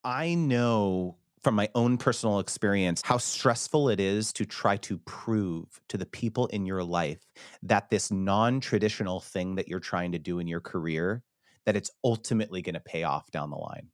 I know from my own personal experience how stressful it is to try to prove to the people in your life that this non-traditional thing that you're trying to do in your career, that it's ultimately going to pay off down the line.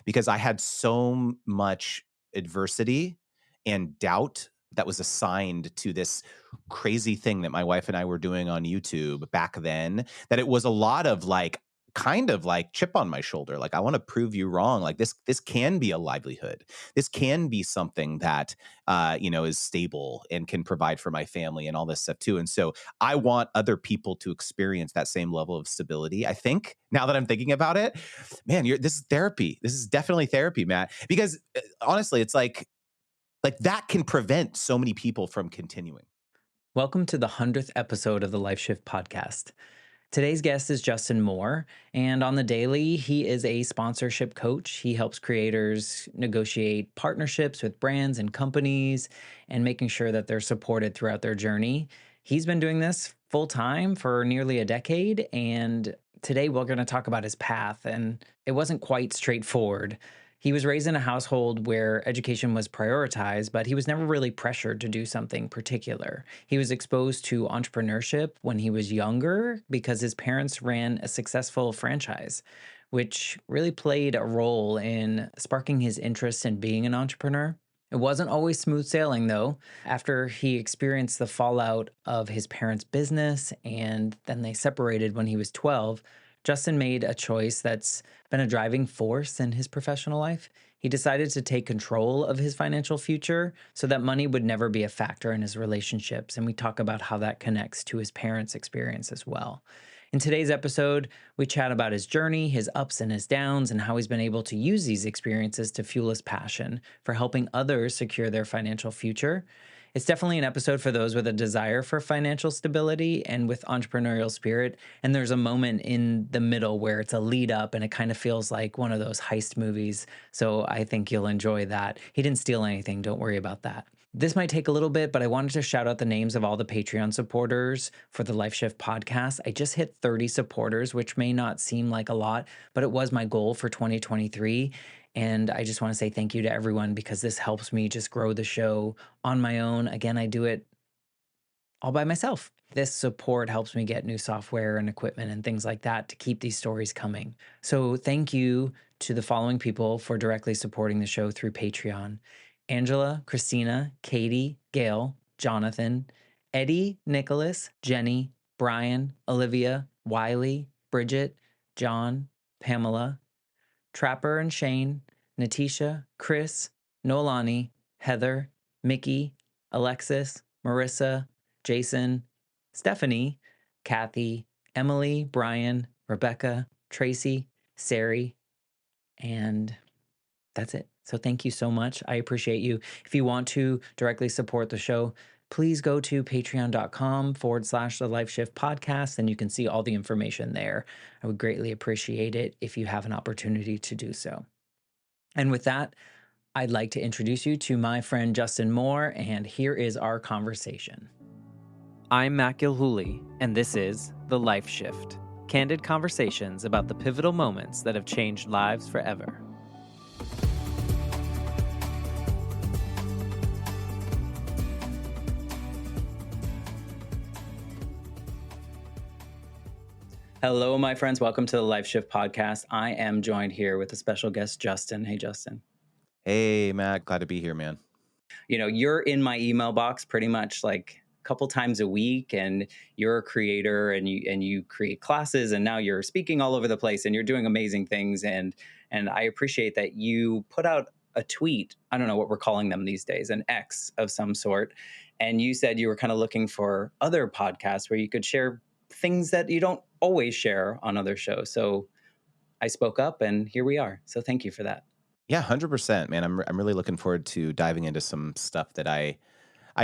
Because I had so much adversity and doubt that was assigned to this crazy thing that my wife and I were doing on YouTube back then, that it was a lot of like kind of like chip on my shoulder. Like, I want to prove you wrong. Like this can be a livelihood. This can be something that, is stable and can provide for my family and all this stuff too. And so I want other people to experience that same level of stability. I think now that I'm thinking about it, man, this is therapy. This is definitely therapy, Matt, because honestly, it's like that can prevent so many people from continuing. Welcome to the 100th episode of the Life Shift podcast. Today's guest is Justin Moore, and on the daily, he is a sponsorship coach. He helps creators negotiate partnerships with brands and companies and making sure that they're supported throughout their journey. He's been doing this full time for nearly a decade, and today we're going to talk about his path, and it wasn't quite straightforward. He was raised in a household where education was prioritized, but he was never really pressured to do something particular. He was exposed to entrepreneurship when he was younger because his parents ran a successful franchise, which really played a role in sparking his interest in being an entrepreneur. It wasn't always smooth sailing, though. After he experienced the fallout of his parents' business and then they separated when he was 12, Justin made a choice that's been a driving force in his professional life. He decided to take control of his financial future so that money would never be a factor in his relationships. And we talk about how that connects to his parents' experience as well. In today's episode, we chat about his journey, his ups and his downs, and how he's been able to use these experiences to fuel his passion for helping others secure their financial future. It's definitely an episode for those with a desire for financial stability and with entrepreneurial spirit. And there's a moment in the middle where it's a lead up and it kind of feels like one of those heist movies. So I think you'll enjoy that. He didn't steal anything. Don't worry about that. This might take a little bit, but I wanted to shout out the names of all the Patreon supporters for the Life Shift podcast. I just hit 30 supporters, which may not seem like a lot, but it was my goal for 2023. And I just want to say thank you to everyone because this helps me just grow the show on my own. Again, I do it all by myself. This support helps me get new software and equipment and things like that to keep these stories coming. So thank you to the following people for directly supporting the show through Patreon: Angela, Christina, Katie, Gail, Jonathan, Eddie, Nicholas, Jenny, Brian, Olivia, Wiley, Bridget, John, Pamela, Trapper and Shane, Natisha, Chris, Nolani, Heather, Mickey, Alexis, Marissa, Jason, Stephanie, Kathy, Emily, Brian, Rebecca, Tracy, Sari, and that's it. So thank you so much. I appreciate you. If you want to directly support the show, please go to patreon.com/the Life Shift podcast, and you can see all the information there. I would greatly appreciate it if you have an opportunity to do so. And with that, I'd like to introduce you to my friend Justin Moore, and here is our conversation. I'm Matt Gilhooly, and this is The Life Shift, candid conversations about the pivotal moments that have changed lives forever. Hello, my friends. Welcome to the Life Shift podcast. I am joined here with a special guest, Justin. Hey, Justin. Hey, Matt, glad to be here, man. You know, you're in my email box pretty much like a couple times a week, and you're a creator and you create classes, and now you're speaking all over the place and you're doing amazing things. And I appreciate that you put out a tweet. I don't know what we're calling them these days, an X of some sort. And you said you were kind of looking for other podcasts where you could share things that you don't always share on other shows. So I spoke up and here we are. So thank you for that. Yeah, 100%, man. I'm really looking forward to diving into some stuff that I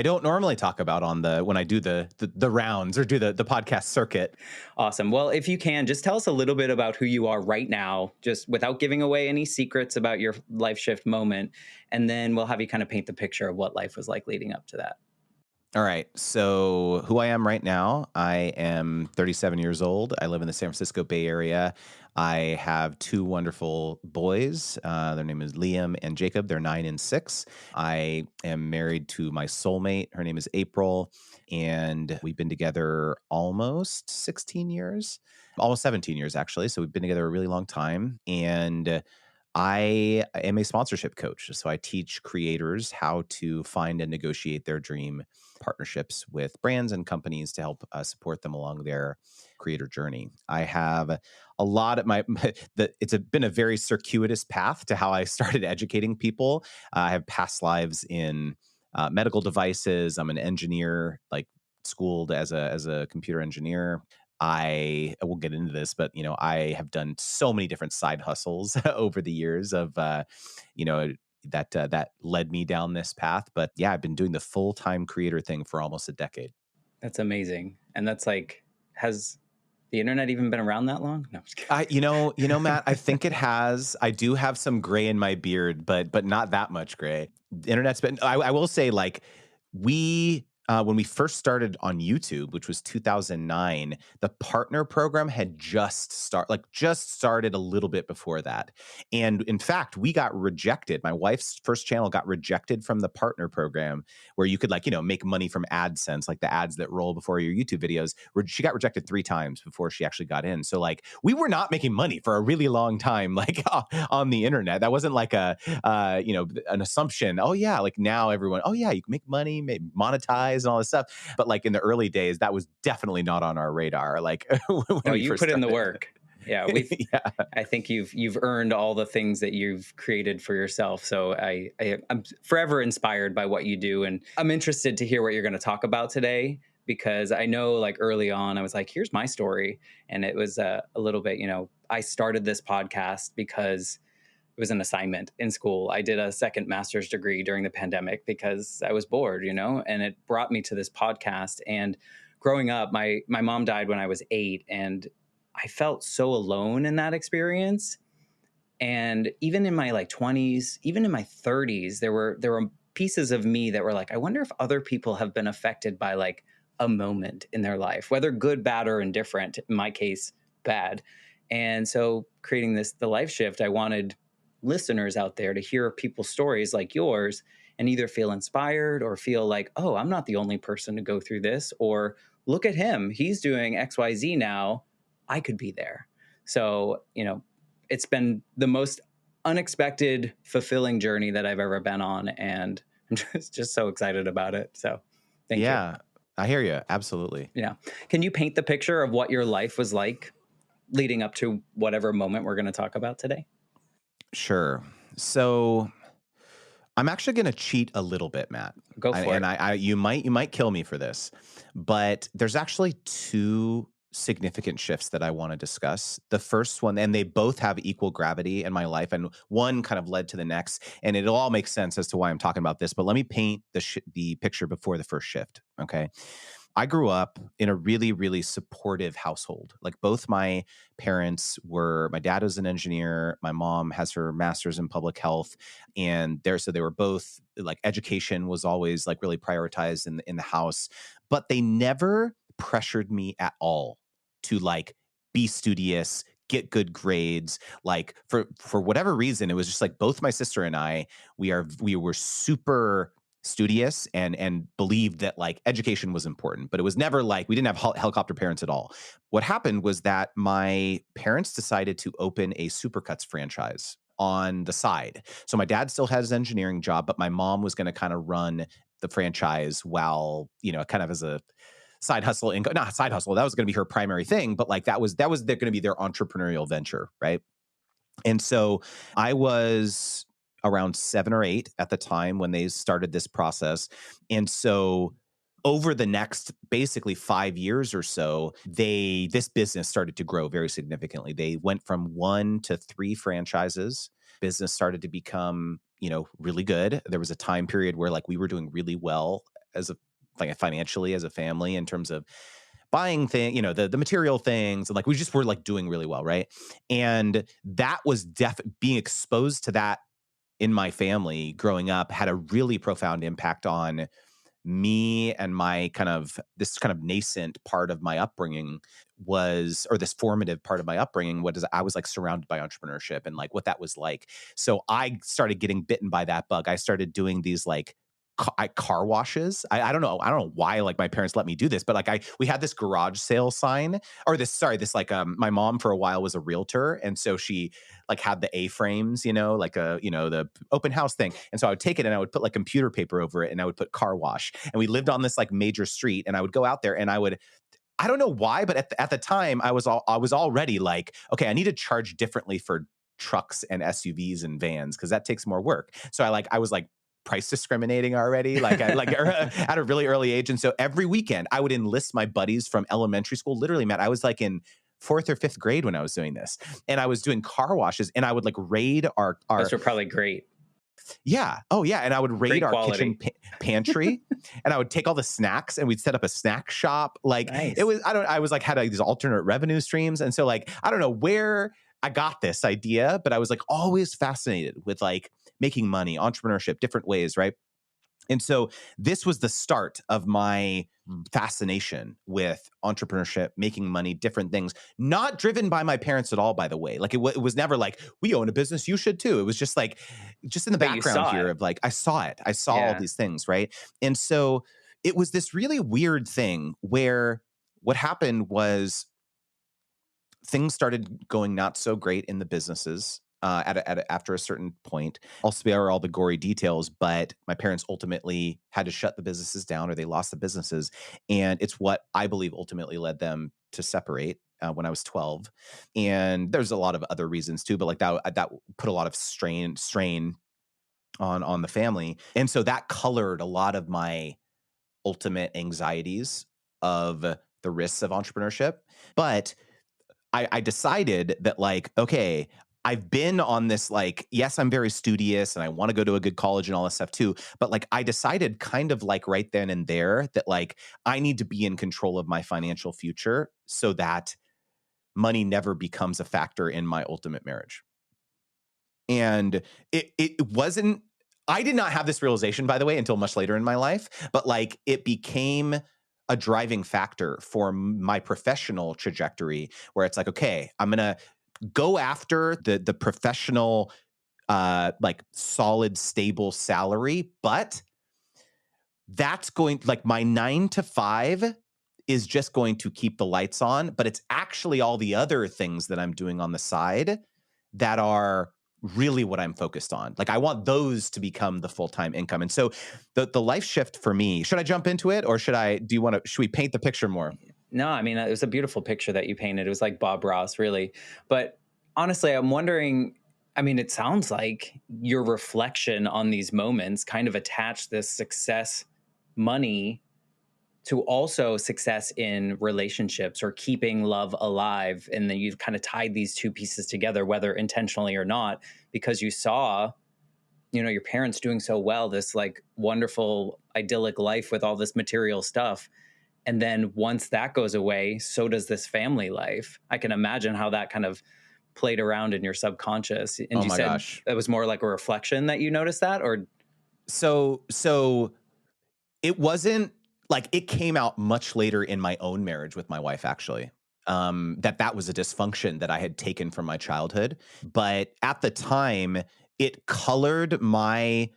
don't normally talk about on when I do the rounds or do the podcast circuit. Awesome. Well, if you can, just tell us a little bit about who you are right now, just without giving away any secrets about your life shift moment. And then we'll have you kind of paint the picture of what life was like leading up to that. All right. So, who I am right now, I am 37 years old. I live in the San Francisco Bay Area. I have two wonderful boys. Their name is Liam and Jacob. They're 9 and 6. I am married to my soulmate. Her name is April. And we've been together almost 16 years, almost 17 years, actually. So, we've been together a really long time. And I am a sponsorship coach. So I teach creators how to find and negotiate their dream partnerships with brands and companies to help support them along their creator journey. I have a lot of been a very circuitous path to how I started educating people. I have past lives in medical devices. I'm an engineer, like schooled as a computer engineer. I won't get into this, but I have done so many different side hustles over the years of you know, that led me down this path. But yeah, I've been doing the full-time creator thing for almost a decade. That's amazing. And that's like, has the internet even been around that long? No, I'm just kidding. Matt, I think it has. I do have some gray in my beard, but not that much gray. The internet's been. I will say, like we when we first started on YouTube, which was 2009, the partner program had just started a little bit before that. And in fact, we got rejected. My wife's first channel got rejected from the partner program where you could make money from AdSense, like the ads that roll before your YouTube videos. She got rejected 3 times before she actually got in. So like we were not making money for a really long time, like on the internet. That wasn't like an assumption. Oh yeah, like now everyone, oh yeah, you can make money, monetize and all this stuff. But like in the early days, that was definitely not on our radar. Like when Well, we you first put in the started. work. Yeah, we've. Yeah. I think you've earned all the things that you've created for yourself. So I'm forever inspired by what you do, and I'm interested to hear what you're going to talk about today because I know like early on I was like, here's my story, and it was a little bit. I started this podcast because it was an assignment in school. I did a second master's degree during the pandemic because I was bored, and it brought me to this podcast. And growing up, my mom died when I was 8, and I felt so alone in that experience. And even in my like 20s, even in my 30s, there were pieces of me that were like, I wonder if other people have been affected by like a moment in their life, whether good, bad, or indifferent. In my case, bad. And so creating the life shift, I wanted listeners out there to hear people's stories like yours and either feel inspired or feel like, oh, I'm not the only person to go through this, or look at him, he's doing XYZ now, I could be there. So, it's been the most unexpected, fulfilling journey that I've ever been on. And I'm just so excited about it. So thank you. Yeah, I hear you. Absolutely. Yeah. Can you paint the picture of what your life was like leading up to whatever moment we're going to talk about today? Sure. So I'm actually going to cheat a little bit, Matt. Go for And it. you might kill me for this, but there's actually two significant shifts that I want to discuss. The first one, and they both have equal gravity in my life, and one kind of led to the next, and it'll all make sense as to why I'm talking about this. But let me paint the picture before the first shift. Okay. I grew up in a really, really supportive household. Like both my parents my dad was an engineer. My mom has her master's in public health. And so they were both like education was always like really prioritized in the house, but they never pressured me at all to like be studious, get good grades. Like for whatever reason, it was just like both my sister and I, we were super studious and believed that like education was important, but it was never like we didn't have helicopter parents at all. What happened was that my parents decided to open a Supercuts franchise on the side. So my dad still has his engineering job, but my mom was going to kind of run the franchise while, kind of as a side hustle income, not side hustle. That was going to be her primary thing, but like that was going to be their entrepreneurial venture. Right. And so I was around 7 or 8 at the time when they started this process. And so over the next basically 5 years or so, this business started to grow very significantly. They went from 1 to 3 franchises. Business started to become, really good. There was a time period where like we were doing really well financially as a family in terms of buying thing, the material things, and like we just were like doing really well, right? And that was being exposed to that in my family growing up had a really profound impact on me and my kind of this kind of nascent part of my upbringing or this formative part of my upbringing, I was like surrounded by entrepreneurship and like what that was like. So I started getting bitten by that bug. I started doing these like car washes. I don't know. I don't know why like my parents let me do this, but like we had this garage sale sign or this like my mom for a while was a realtor. And so she like had the A-frames, like the open house thing. And so I would take it and I would put like computer paper over it and I would put car wash. And we lived on this like major street and I would go out there and I don't know why, but at the time I was already like, okay, I need to charge differently for trucks and SUVs and vans because that takes more work. So I was like price discriminating already, at a really early age. And so every weekend I would enlist my buddies from elementary school. Literally, Matt, I was like in 4th or 5th grade when I was doing this, and I was doing car washes, and I would like raid our. Those were probably great. Yeah. Oh, yeah. And I would raid Great our quality. kitchen pantry, and I would take all the snacks, and we'd set up a snack shop. Like Nice. I was like had these alternate revenue streams, and so like I don't know where I got this idea, but I was like always fascinated with like making money, entrepreneurship, different ways, right? And so this was the start of my fascination with entrepreneurship, making money, different things, not driven by my parents at all, by the way. Like it was never like, we own a business, you should too. It was just like, just in the background here of like, I saw it. I saw all these things, right? And so it was this really weird thing where what happened was things started going not so great in the businesses after a certain point. I'll spare all the gory details, but my parents ultimately had to shut the businesses down or they lost the businesses. And it's what I believe ultimately led them to separate when I was 12. And there's a lot of other reasons too, but like that put a lot of strain on the family. And so that colored a lot of my ultimate anxieties of the risks of entrepreneurship. But I decided that like, okay, I've been on this like, yes, I'm very studious and I want to go to a good college and all this stuff too. But like, I decided kind of like right then and there that like, I need to be in control of my financial future so that money never becomes a factor in my ultimate marriage. And it wasn't, I did not have this realization, by the way, until much later in my life, but like it became a driving factor for my professional trajectory where it's like, okay, I'm going to go after the professional, like solid, stable salary, but that's going like my 9 to 5 is just going to keep the lights on, but it's actually all the other things that I'm doing on the side that are really what I'm focused on. Like I want those to become the full-time income. And so the life shift for me, should I jump into it or should we paint the picture more? No, I mean, it was a beautiful picture that you painted. It was like Bob Ross, really. But honestly, I'm wondering, I mean, it sounds like your reflection on these moments kind of attached this success money to also success in relationships or keeping love alive. And then you've kind of tied these two pieces together, whether intentionally or not, because you saw, your parents doing so well, this like wonderful, idyllic life with all this material stuff. And then once that goes away, so does this family life. I can imagine how that kind of played around in your subconscious. And you said gosh. It was more like a reflection that you noticed that, or? So it wasn't like it came out much later in my own marriage with my wife, actually. That was a dysfunction that I had taken from my childhood. But at the time, it colored my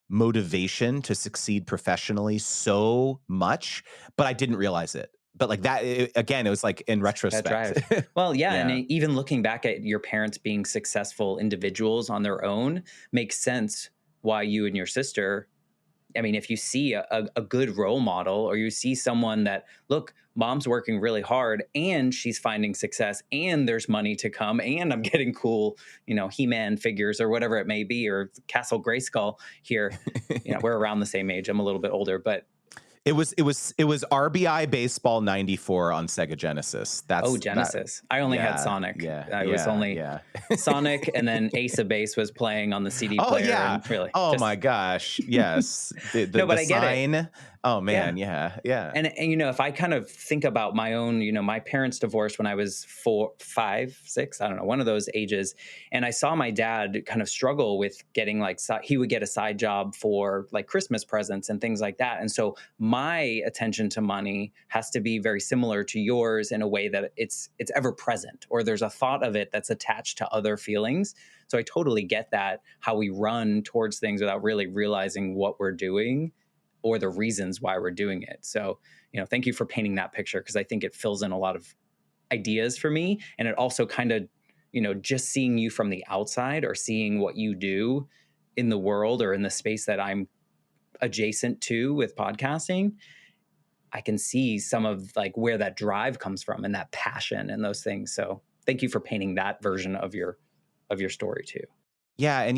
motivation to succeed professionally so much, but I didn't realize it. But like that, again, it was like in retrospect. Well, yeah. And even looking back at your parents being successful individuals on their own makes sense why you and your sister, I mean, if you see a good role model or you see someone that, look, mom's working really hard and she's finding success and there's money to come and I'm getting cool, He-Man figures or whatever it may be, or Castle Grayskull here. We're around the same age. I'm a little bit older, but It was RBI Baseball 94 on Sega Genesis. Genesis. I only had Sonic. It was only Sonic, and then Ace of Base was playing on the CD player. Oh, yeah. And really, my gosh. Yes. But I get sign. it. Oh Yeah. man, yeah, yeah. And if I kind of think about my own, my parents divorced when I was 4, 5, 6, I don't know, one of those ages. And I saw my dad kind of struggle with getting like, he would get a side job for like Christmas presents and things like that. And so my attention to money has to be very similar to yours in a way that it's ever present, or there's a thought of it that's attached to other feelings. So I totally get that, how we run towards things without really realizing what we're doing or the reasons why we're doing it. So, thank you for painting that picture, because I think it fills in a lot of ideas for me. And it also kind of, just seeing you from the outside, or seeing what you do in the world or in the space that I'm adjacent to with podcasting, I can see some of like where that drive comes from and that passion and those things. So thank you for painting that version of your story too. Yeah, and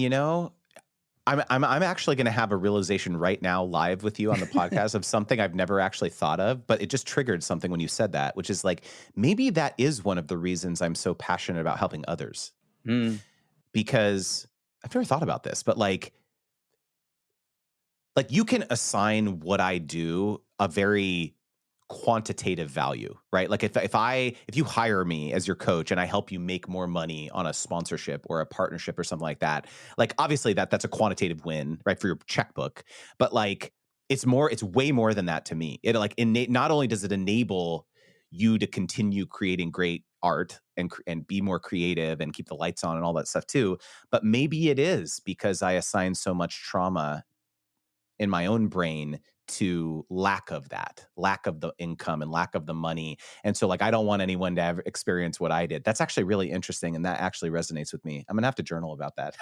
I'm actually going to have a realization right now live with you on the podcast of something I've never actually thought of, but it just triggered something when you said that, which is like maybe that is one of the reasons I'm so passionate about helping others, Mm, because I've never thought about this, but like you can assign what I do a very quantitative value, right? Like if you hire me as your coach and I help you make more money on a sponsorship or a partnership or something like that, like obviously that's a quantitative win, right, for your checkbook. But like it's way more than that to me. It like not only does it enable you to continue creating great art and be more creative and keep the lights on and all that stuff too, but maybe it is because I assign so much trauma in my own brain to lack of the income and lack of the money. And so like I don't want anyone to ever experience what I did. That's actually really interesting, and that actually resonates with me. I'm gonna have to journal about that.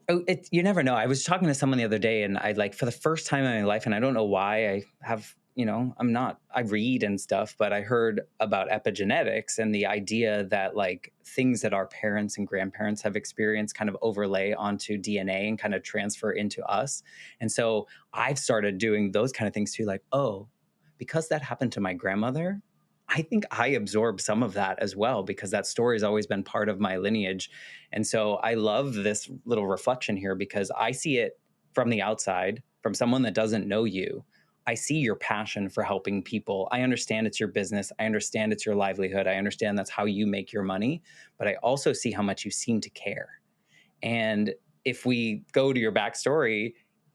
Oh, you never know. I was talking to someone the other day, and I like, for the first time in my life, and I don't know why. I have, I read and stuff, but I heard about epigenetics and the idea that like things that our parents and grandparents have experienced kind of overlay onto DNA and kind of transfer into us. And so I've started doing those kind of things too, like, oh, because that happened to my grandmother, I think I absorb some of that as well, because that story has always been part of my lineage. And so I love this little reflection here, because I see it from the outside, from someone that doesn't know you. I see your passion for helping people. I understand it's your business. I understand it's your livelihood. I understand that's how you make your money. But I also see how much you seem to care. And if we go to your backstory,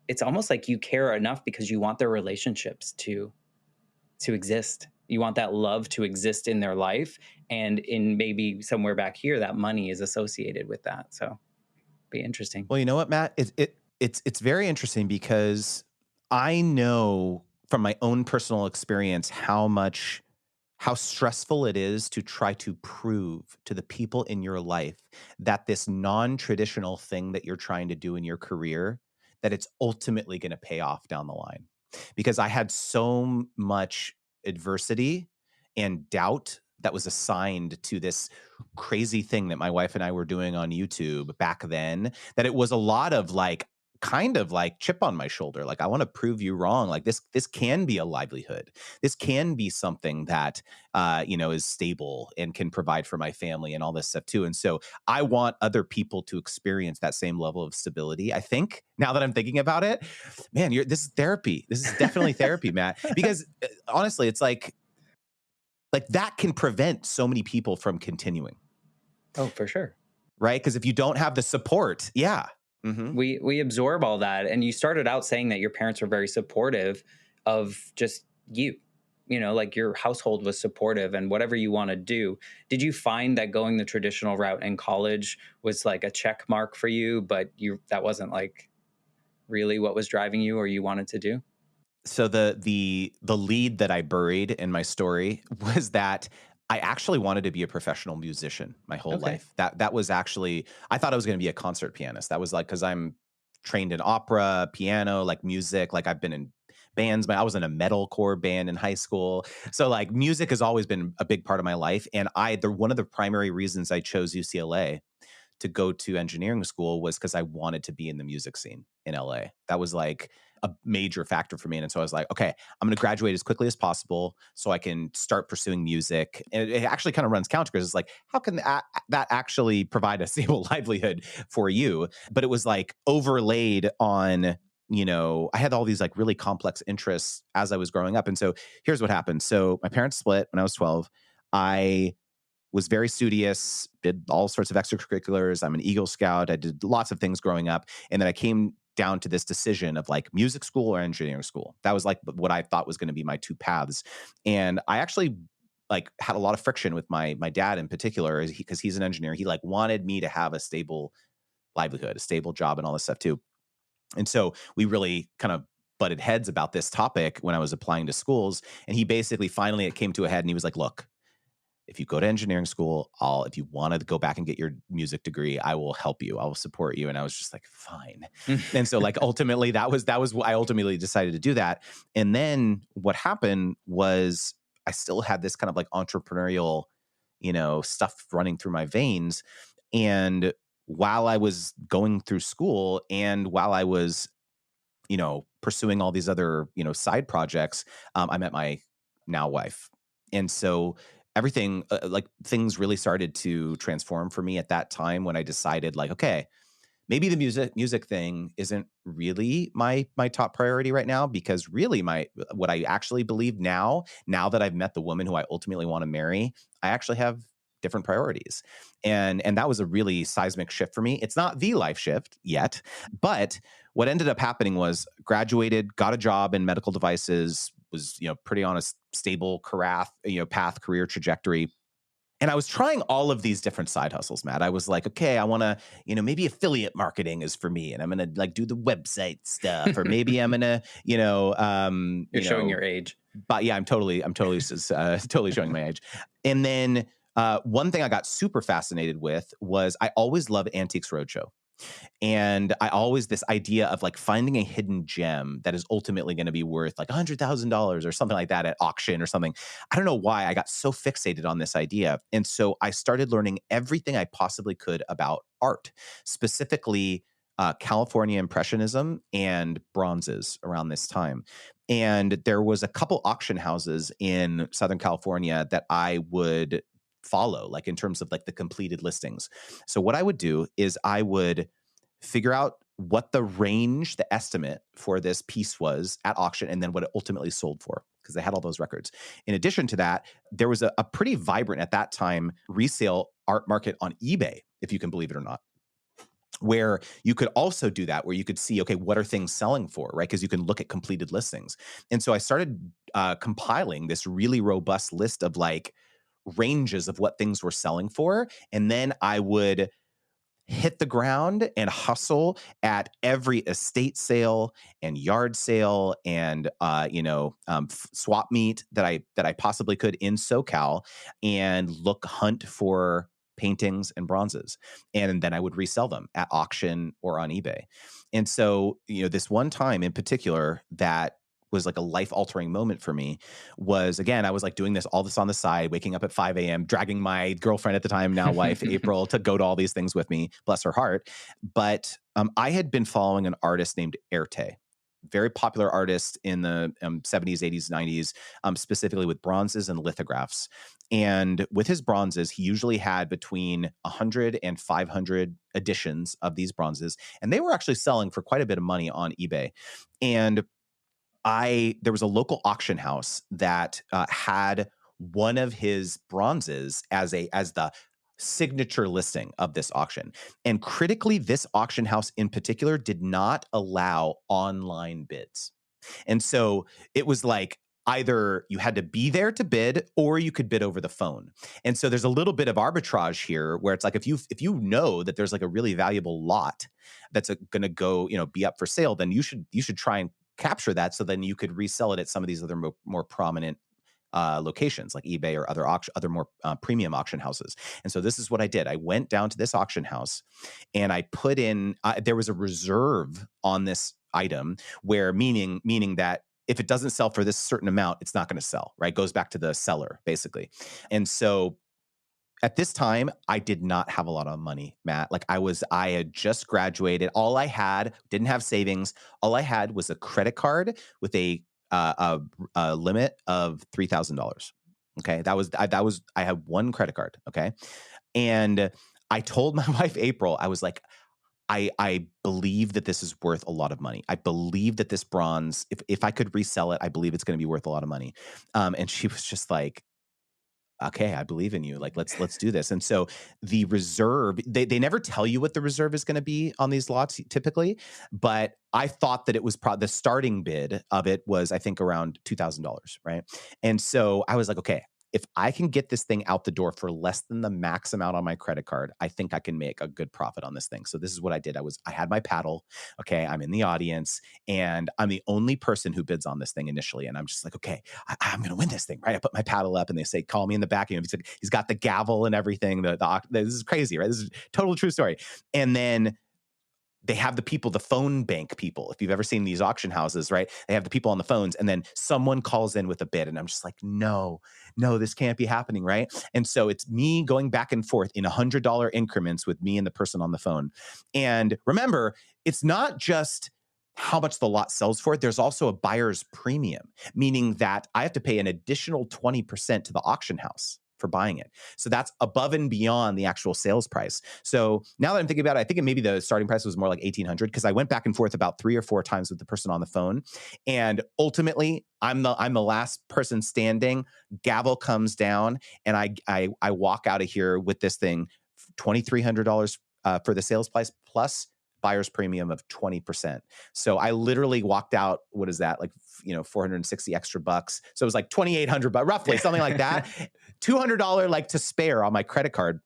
it's almost like you care enough because you want their relationships to exist. You want that love to exist in their life. And in maybe somewhere back here, that money is associated with that. So be interesting. Well, you know what, Matt? It's very interesting because I know from my own personal experience how stressful it is to try to prove to the people in your life that this non-traditional thing that you're trying to do in your career, that it's ultimately going to pay off down the line. Because I had so much adversity and doubt that was assigned to this crazy thing that my wife and I were doing on YouTube back then, that it was a lot of like kind of like chip on my shoulder, like I want to prove you wrong, like this can be a livelihood, this can be something that is stable and can provide for my family and all this stuff too. And so I want other people to experience that same level of stability. I think now that I'm thinking about it, man, this is therapy. This is definitely therapy, Matt, because honestly, it's like that can prevent so many people from continuing, Oh, for sure. right? Because if you don't have the support, yeah. Hmm. We absorb all that. And you started out saying that your parents were very supportive of just you. Like your household was supportive and whatever you want to do. Did you find that going the traditional route in college was like a check mark for you, but that wasn't like really what was driving you or you wanted to do? So the lead that I buried in my story was that I actually wanted to be a professional musician my whole Okay. life. That was actually, I thought I was going to be a concert pianist. That was like, because I'm trained in opera, piano, like music. Like I've been in bands. I was in a metalcore band in high school. So like music has always been a big part of my life. And one of the primary reasons I chose UCLA to go to engineering school was because I wanted to be in the music scene in LA. That was like a major factor for me. And so I was like, okay, I'm going to graduate as quickly as possible so I can start pursuing music. And it actually kind of runs counter, because it's like, how can that actually provide a stable livelihood for you? But it was like overlaid on I had all these like really complex interests as I was growing up. And so here's what happened. So my parents split when I was 12. I was very studious, did all sorts of extracurriculars. I'm an Eagle Scout. I did lots of things growing up. And then I came down to this decision of like music school or engineering school. That was like what I thought was going to be my two paths. And I actually like had a lot of friction with my dad in particular because he's an engineer. He like wanted me to have a stable livelihood, a stable job and all this stuff too. And so we really kind of butted heads about this topic when I was applying to schools. And he basically finally it came to a head and he was like, look, if you go to engineering school, if you want to go back and get your music degree, I will help you. I will support you. And I was just like, fine. And so like ultimately that was I ultimately decided to do that. And then what happened was I still had this kind of like entrepreneurial, stuff running through my veins. And while I was going through school and while I was, pursuing all these other, side projects, I met my now wife. And so everything, like things really started to transform for me at that time when I decided like, okay, maybe the music thing isn't really my top priority right now, because really what I actually believe now that I've met the woman who I ultimately want to marry, I actually have different priorities. And that was a really seismic shift for me. It's not the life shift yet, but what ended up happening was graduated, got a job in medical devices, was, pretty on a stable path, career trajectory. And I was trying all of these different side hustles, Matt. I was like, okay, I want to, maybe affiliate marketing is for me, and I'm going to like do the website stuff, or maybe I'm going to, You're showing your age. but yeah, totally showing my age. And then one thing I got super fascinated with was I always loved Antiques Roadshow. And I always this idea of like finding a hidden gem that is ultimately going to be worth like $100,000 or something like that at auction or something. I don't know why I got so fixated on this idea. And so I started learning everything I possibly could about art, specifically California Impressionism and bronzes around this time. And there was a couple auction houses in Southern California that I would follow, like in terms of like the completed listings. So what I would do is I would figure out what the estimate for this piece was at auction, and then what it ultimately sold for, because they had all those records. In addition to that, there was a pretty vibrant at that time resale art market on eBay, if you can believe it or not, where you could also do that, where you could see, okay, what are things selling for, right? Because you can look at completed listings. And so I started compiling this really robust list of like ranges of what things were selling for. And then I would hit the ground and hustle at every estate sale and yard sale and swap meet that I possibly could in SoCal, and hunt for paintings and bronzes, and then I would resell them at auction or on eBay. And so this one time in particular that was like a life altering moment for me was, again, I was like doing all this on the side, waking up at 5 a.m., dragging my girlfriend at the time, now wife, April, to go to all these things with me, bless her heart. But I had been following an artist named Erte, very popular artist in the 70s, 80s, 90s, specifically with bronzes and lithographs. And with his bronzes, he usually had between 100 and 500 editions of these bronzes. And they were actually selling for quite a bit of money on eBay. And there was a local auction house that had one of his bronzes as the signature listing of this auction. And critically, this auction house in particular did not allow online bids. And so it was like either you had to be there to bid or you could bid over the phone. And so there's a little bit of arbitrage here where it's like if you know that there's like a really valuable lot that's going to go, be up for sale, then you should try and capture that, so then you could resell it at some of these other more prominent locations like eBay or other more premium auction houses. And so this is what I did. I went down to this auction house and I put in, there was a reserve on this item, where meaning that if it doesn't sell for this certain amount, it's not going to sell, right? It goes back to the seller basically. And so at this time, I did not have a lot of money, Matt. Like I had just graduated. Didn't have savings. All I had was a credit card with a limit of $3,000. Okay, I had one credit card. Okay, and I told my wife April, I was like, I believe that this is worth a lot of money. I believe that this bronze, if I could resell it, I believe it's going to be worth a lot of money. And she was just like, okay, I believe in you. Like, let's do this. And so the reserve, they never tell you what the reserve is going to be on these lots typically, but I thought that it was the starting bid of it was, I think, around $2,000, right? And so I was like, okay, if I can get this thing out the door for less than the max amount on my credit card, I think I can make a good profit on this thing. So this is what I did. I had my paddle. Okay, I'm in the audience, and I'm the only person who bids on this thing initially. And I'm just like, okay, I'm going to win this thing, right? I put my paddle up, and they say, call me in the back. He's got the gavel and everything. This is crazy, right? This is a total true story. And then they have the people, the phone bank people. If you've ever seen these auction houses, right? They have the people on the phones, and then someone calls in with a bid. And I'm just like, no, this can't be happening, right? And so it's me going back and forth in $100 increments with me and the person on the phone. And remember, it's not just how much the lot sells for. There's also a buyer's premium, meaning that I have to pay an additional 20% to the auction house for buying it. So that's above and beyond the actual sales price. So now that I'm thinking about it, I think maybe the starting price was more like 1,800 because I went back and forth about 3 or 4 times with the person on the phone. And ultimately, I'm the last person standing. Gavel comes down, and I walk out of here with this thing, $2,300 for the sales price plus buyer's premium of 20%. So I literally walked out, what is that? Like, 460 extra bucks. So it was like 2,800 bucks, roughly something like that. $200 like to spare on my credit card.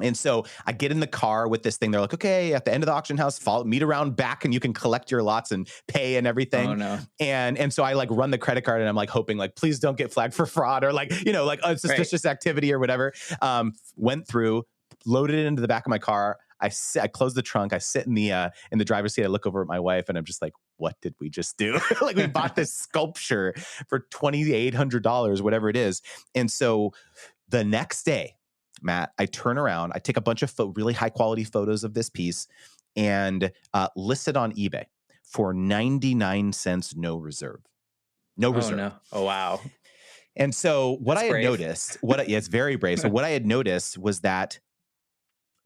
And so I get in the car with this thing. They're like, okay, at the end of the auction house, meet around back and you can collect your lots and pay and everything. Oh no. And so I like run the credit card, and I'm like hoping like, please don't get flagged for fraud or like, like a suspicious activity or whatever. Went through, loaded it into the back of my car. I close the trunk. I sit in the driver's seat. I look over at my wife, and I'm just like, what did we just do? Like, we bought this sculpture for $2,800, whatever it is. And so the next day, Matt, I turn around, I take a bunch of really high quality photos of this piece and list it on eBay for 99 cents, no reserve. No reserve. Oh no. Oh wow. And so what That's I had brave. noticed, it's very brave. So what I had noticed was that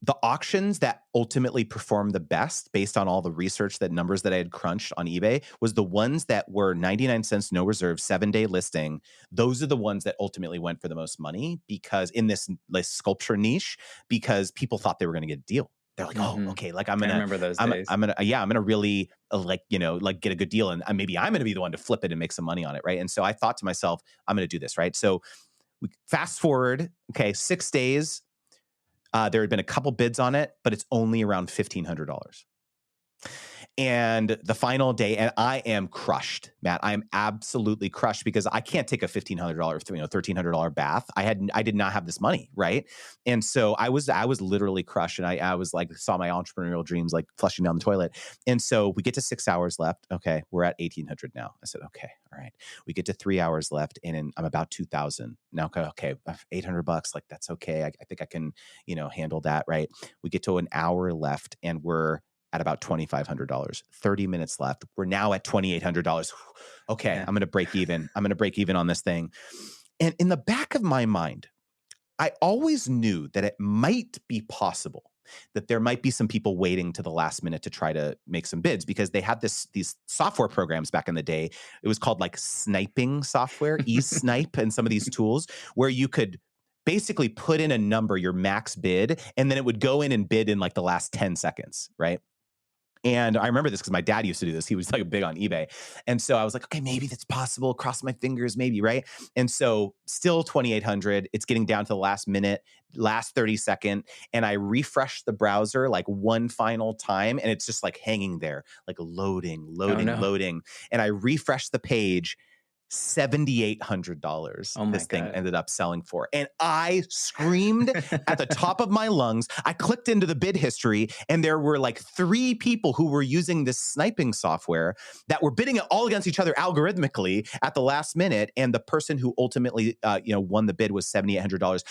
the auctions that ultimately performed the best based on all the research, that numbers that I had crunched on eBay, was the ones that were 99 cents, no reserve, 7-day listing. Those are the ones that ultimately went for the most money, because in this sculpture niche, because people thought they were going to get a deal. They're like, oh, okay, like I remember those days. I'm gonna really get a good deal, and maybe I'm gonna be the one to flip it and make some money on it, right? And so I thought to myself, I'm gonna do this, right? So we fast forward, 6 days. There had been a couple bids on it, but it's only around $1,500. And the final day, and I am crushed, Matt. I am absolutely crushed because I can't take a $1,500, $1,300 bath. I did not have this money, right? And so I was literally crushed, and I was like, saw my entrepreneurial dreams like flushing down the toilet. And so we get to 6 hours left. Okay, we're at 1,800 now. I said, okay, all right. We get to 3 hours left, and I'm about 2,000 now. Okay, $800, like that's okay. I think I can, handle that, right? We get to an hour left, and we're at about $2,500, 30 minutes left. We're now at $2,800. Okay, yeah. I'm going to break even. I'm going to break even on this thing. And in the back of my mind, I always knew that it might be possible that there might be some people waiting to the last minute to try to make some bids, because they had these software programs back in the day. It was called like sniping software, eSnipe, and some of these tools where you could basically put in a number, your max bid, and then it would go in and bid in like the last 10 seconds, right? And I remember this because my dad used to do this. He was like big on eBay. And so I was like, okay, maybe that's possible. Cross my fingers, maybe, right? And so still 2,800. It's getting down to the last minute, last 30-second. And I refreshed the browser like one final time. And it's just like hanging there, like loading. And I refreshed the page. $7,800 this thing ended up selling for. And I screamed at the top of my lungs. I clicked into the bid history, and there were like 3 people who were using this sniping software that were bidding it all against each other algorithmically at the last minute. And the person who ultimately won the bid was $7,800.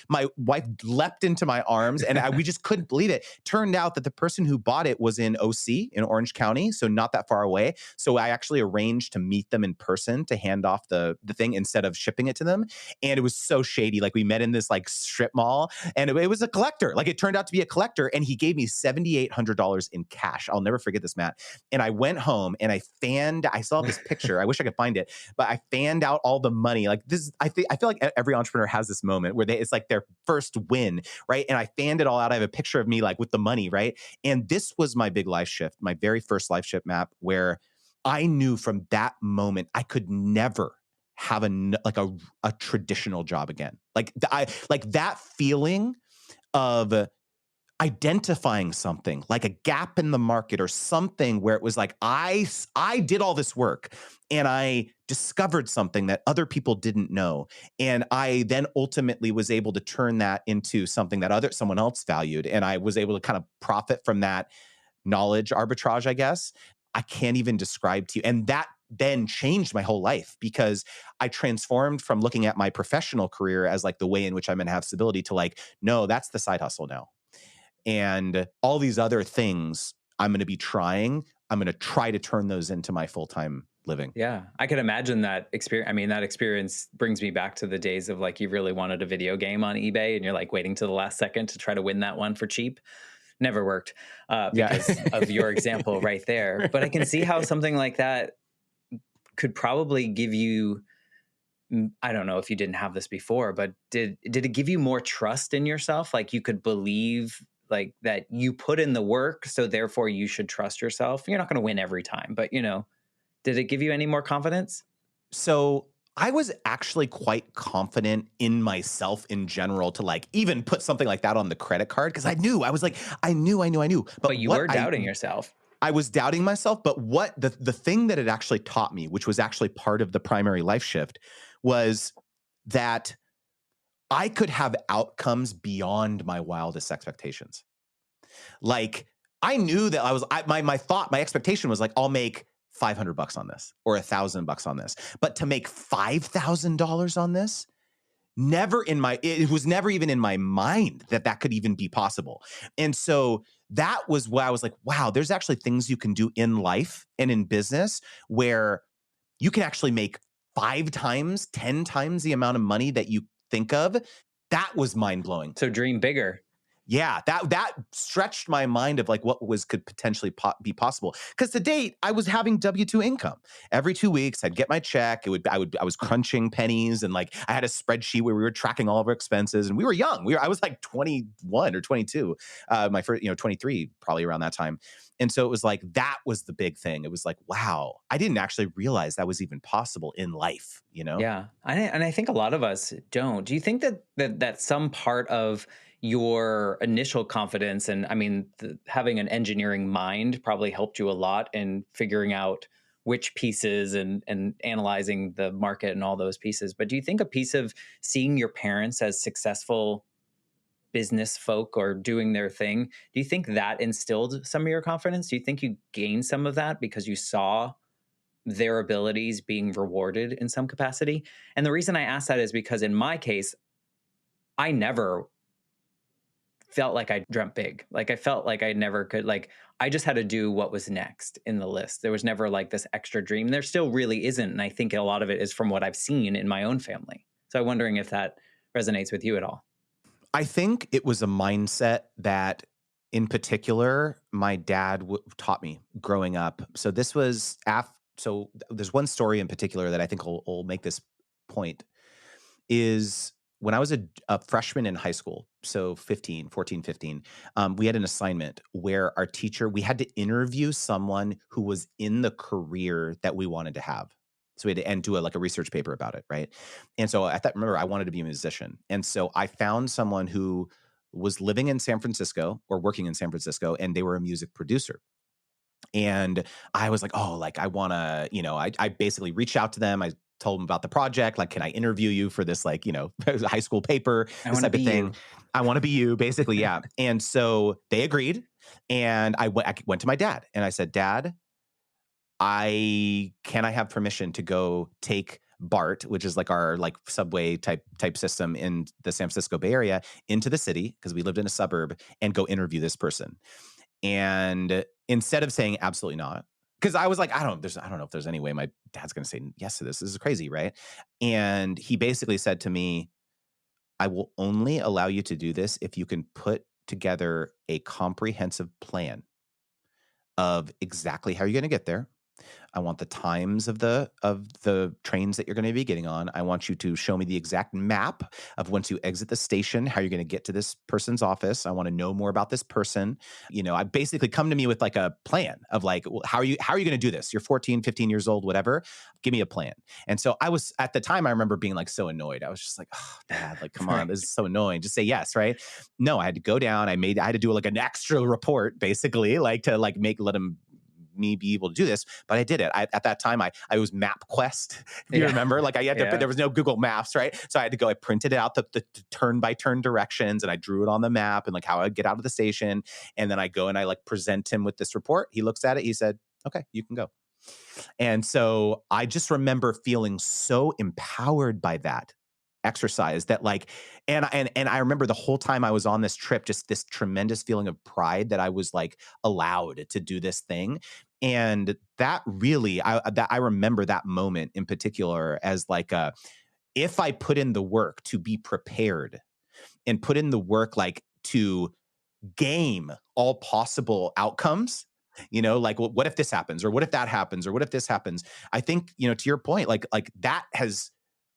My wife leapt into my arms, and we just couldn't believe it. Turned out that the person who bought it was in OC, in Orange County, so not that far away. So I actually arranged to meet them in person to hand off the thing instead of shipping it to them. And it was so shady. Like we met in this like strip mall, and it was a collector. Like it turned out to be a collector, and he gave me $7,800 in cash. I'll never forget this, Matt. And I went home and I saw this picture. I wish I could find it, but I fanned out all the money. Like this, I feel like every entrepreneur has this moment where it's like their first win, right? And I fanned it all out. I have a picture of me like with the money, right? And this was my big life shift, my very first life shift map, where I knew from that moment I could never have a traditional job again. Like that feeling of identifying something like a gap in the market or something where it was like I did all this work and I discovered something that other people didn't know, and I then ultimately was able to turn that into something that someone else valued, and I was able to kind of profit from that knowledge arbitrage, I guess. I can't even describe to you. And that then changed my whole life, because I transformed from looking at my professional career as like the way in which I'm going to have stability to like, no, that's the side hustle now. And all these other things I'm going to be trying, I'm going to try to turn those into my full-time living. Yeah, I can imagine that experience. I mean, that experience brings me back to the days of like you really wanted a video game on eBay and you're like waiting to the last second to try to win that one for cheap. Never worked Yeah. because of your example right there. But I can see how something like that could probably give you, I don't know if you didn't have this before, but did it give you more trust in yourself? Like you could believe like that you put in the work, so therefore you should trust yourself. You're not going to win every time, but did it give you any more confidence? So I was actually quite confident in myself in general to like even put something like that on the credit card, because I was like, I knew. But But you were doubting yourself. I was doubting myself. But what the thing that it actually taught me, which was actually part of the primary life shift, was that I could have outcomes beyond my wildest expectations. Like I knew that my expectation was like, I'll make $500 on this or $1,000 on this. But to make $5,000 on this, it was never even in my mind that could even be possible. And so that was why I was like, wow, there's actually things you can do in life and in business where you can actually make 5 times, 10 times the amount of money that you think of. That was mind blowing. So dream bigger. Yeah, that stretched my mind of like what could potentially be possible. Because to date, I was having W-2 income every 2 weeks. I'd get my check. I was crunching pennies, and like I had a spreadsheet where we were tracking all of our expenses. And we were young. I was like 21 or 22, my first, 23, probably around that time. And so it was like that was the big thing. It was like, wow, I didn't actually realize that was even possible in life. Yeah, and I think a lot of us don't. Do you think that some part of your initial confidence, and I mean, having an engineering mind probably helped you a lot in figuring out which pieces and analyzing the market and all those pieces. But do you think a piece of seeing your parents as successful business folk or doing their thing, do you think that instilled some of your confidence? Do you think you gained some of that because you saw their abilities being rewarded in some capacity? And the reason I ask that is because in my case, I never felt like I dreamt big. Like I felt like I never could, like I just had to do what was next in the list. There was never like this extra dream. There still really isn't. And I think a lot of it is from what I've seen in my own family. So I'm wondering if that resonates with you at all. I think it was a mindset that, in particular, my dad taught me growing up. So this was so there's one story in particular that I think will make this point. Is when I was a freshman in high school, so 15, we had an assignment where our teacher, we had to interview someone who was in the career that we wanted to have. So we had to do a research paper about it, right? And so remember, I wanted to be a musician. And so I found someone who was living in San Francisco or working in San Francisco, and they were a music producer. And I was like, oh, like I want to, I basically reached out to them. I told them about the project. Like, can I interview you for this, high school paper, I this want to type of be thing? you. I want to be you, basically. Yeah. And so they agreed. And I went to my dad and I said, Dad, I have permission to go take BART, which is like our subway type system in the San Francisco Bay Area, into the city, because we lived in a suburb, and go interview this person. And instead of saying absolutely not, Because I was like, I don't know if there's any way my dad's going to say yes to this. This is crazy, right? And he basically said to me, I will only allow you to do this if you can put together a comprehensive plan of exactly how you're going to get there. I want the times of the trains that you're going to be getting on. I want you to show me the exact map of once you exit the station, how you're going to get to this person's office. I want to know more about this person. I basically come to me with like a plan of like, well, how are you going to do this? You're 14, 15 years old, whatever. Give me a plan. And so I was at the time, I remember being like so annoyed. I was just like, oh, dad, like, come on, Right. this is so annoying. Just say yes, right? No, I had to go down. I had to do like an extra report, basically, like to like let him me be able to do this, but I did it. At that time, I was MapQuest. If you Yeah. remember, like I had to, Yeah. there was no Google Maps, right? So I had to go. I printed out the turn by turn directions, and I drew it on the map and like how I'd get out of the station. And then I go and I like present him with this report. He looks at it. He said, "Okay, you can go." And so I just remember feeling so empowered by that exercise that like, and I remember the whole time I was on this trip, just this tremendous feeling of pride that I was like allowed to do this thing. And that really, I remember that moment in particular as like if I put in the work to be prepared and put in the work like to game all possible outcomes, like what if this happens or what if that happens or what if this happens. I think, to your point, like that has,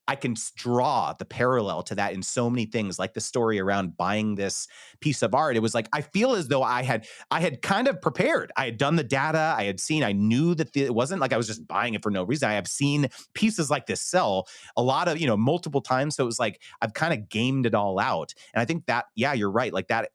I can draw the parallel to that in so many things, like the story around buying this piece of art. It was like I feel as though I had kind of prepared. I had done the data. I knew that it wasn't like I was just buying it for no reason. I have seen pieces like this sell a lot of, multiple times. So it was like I've kind of gamed it all out. And I think that, yeah, you're right. Like that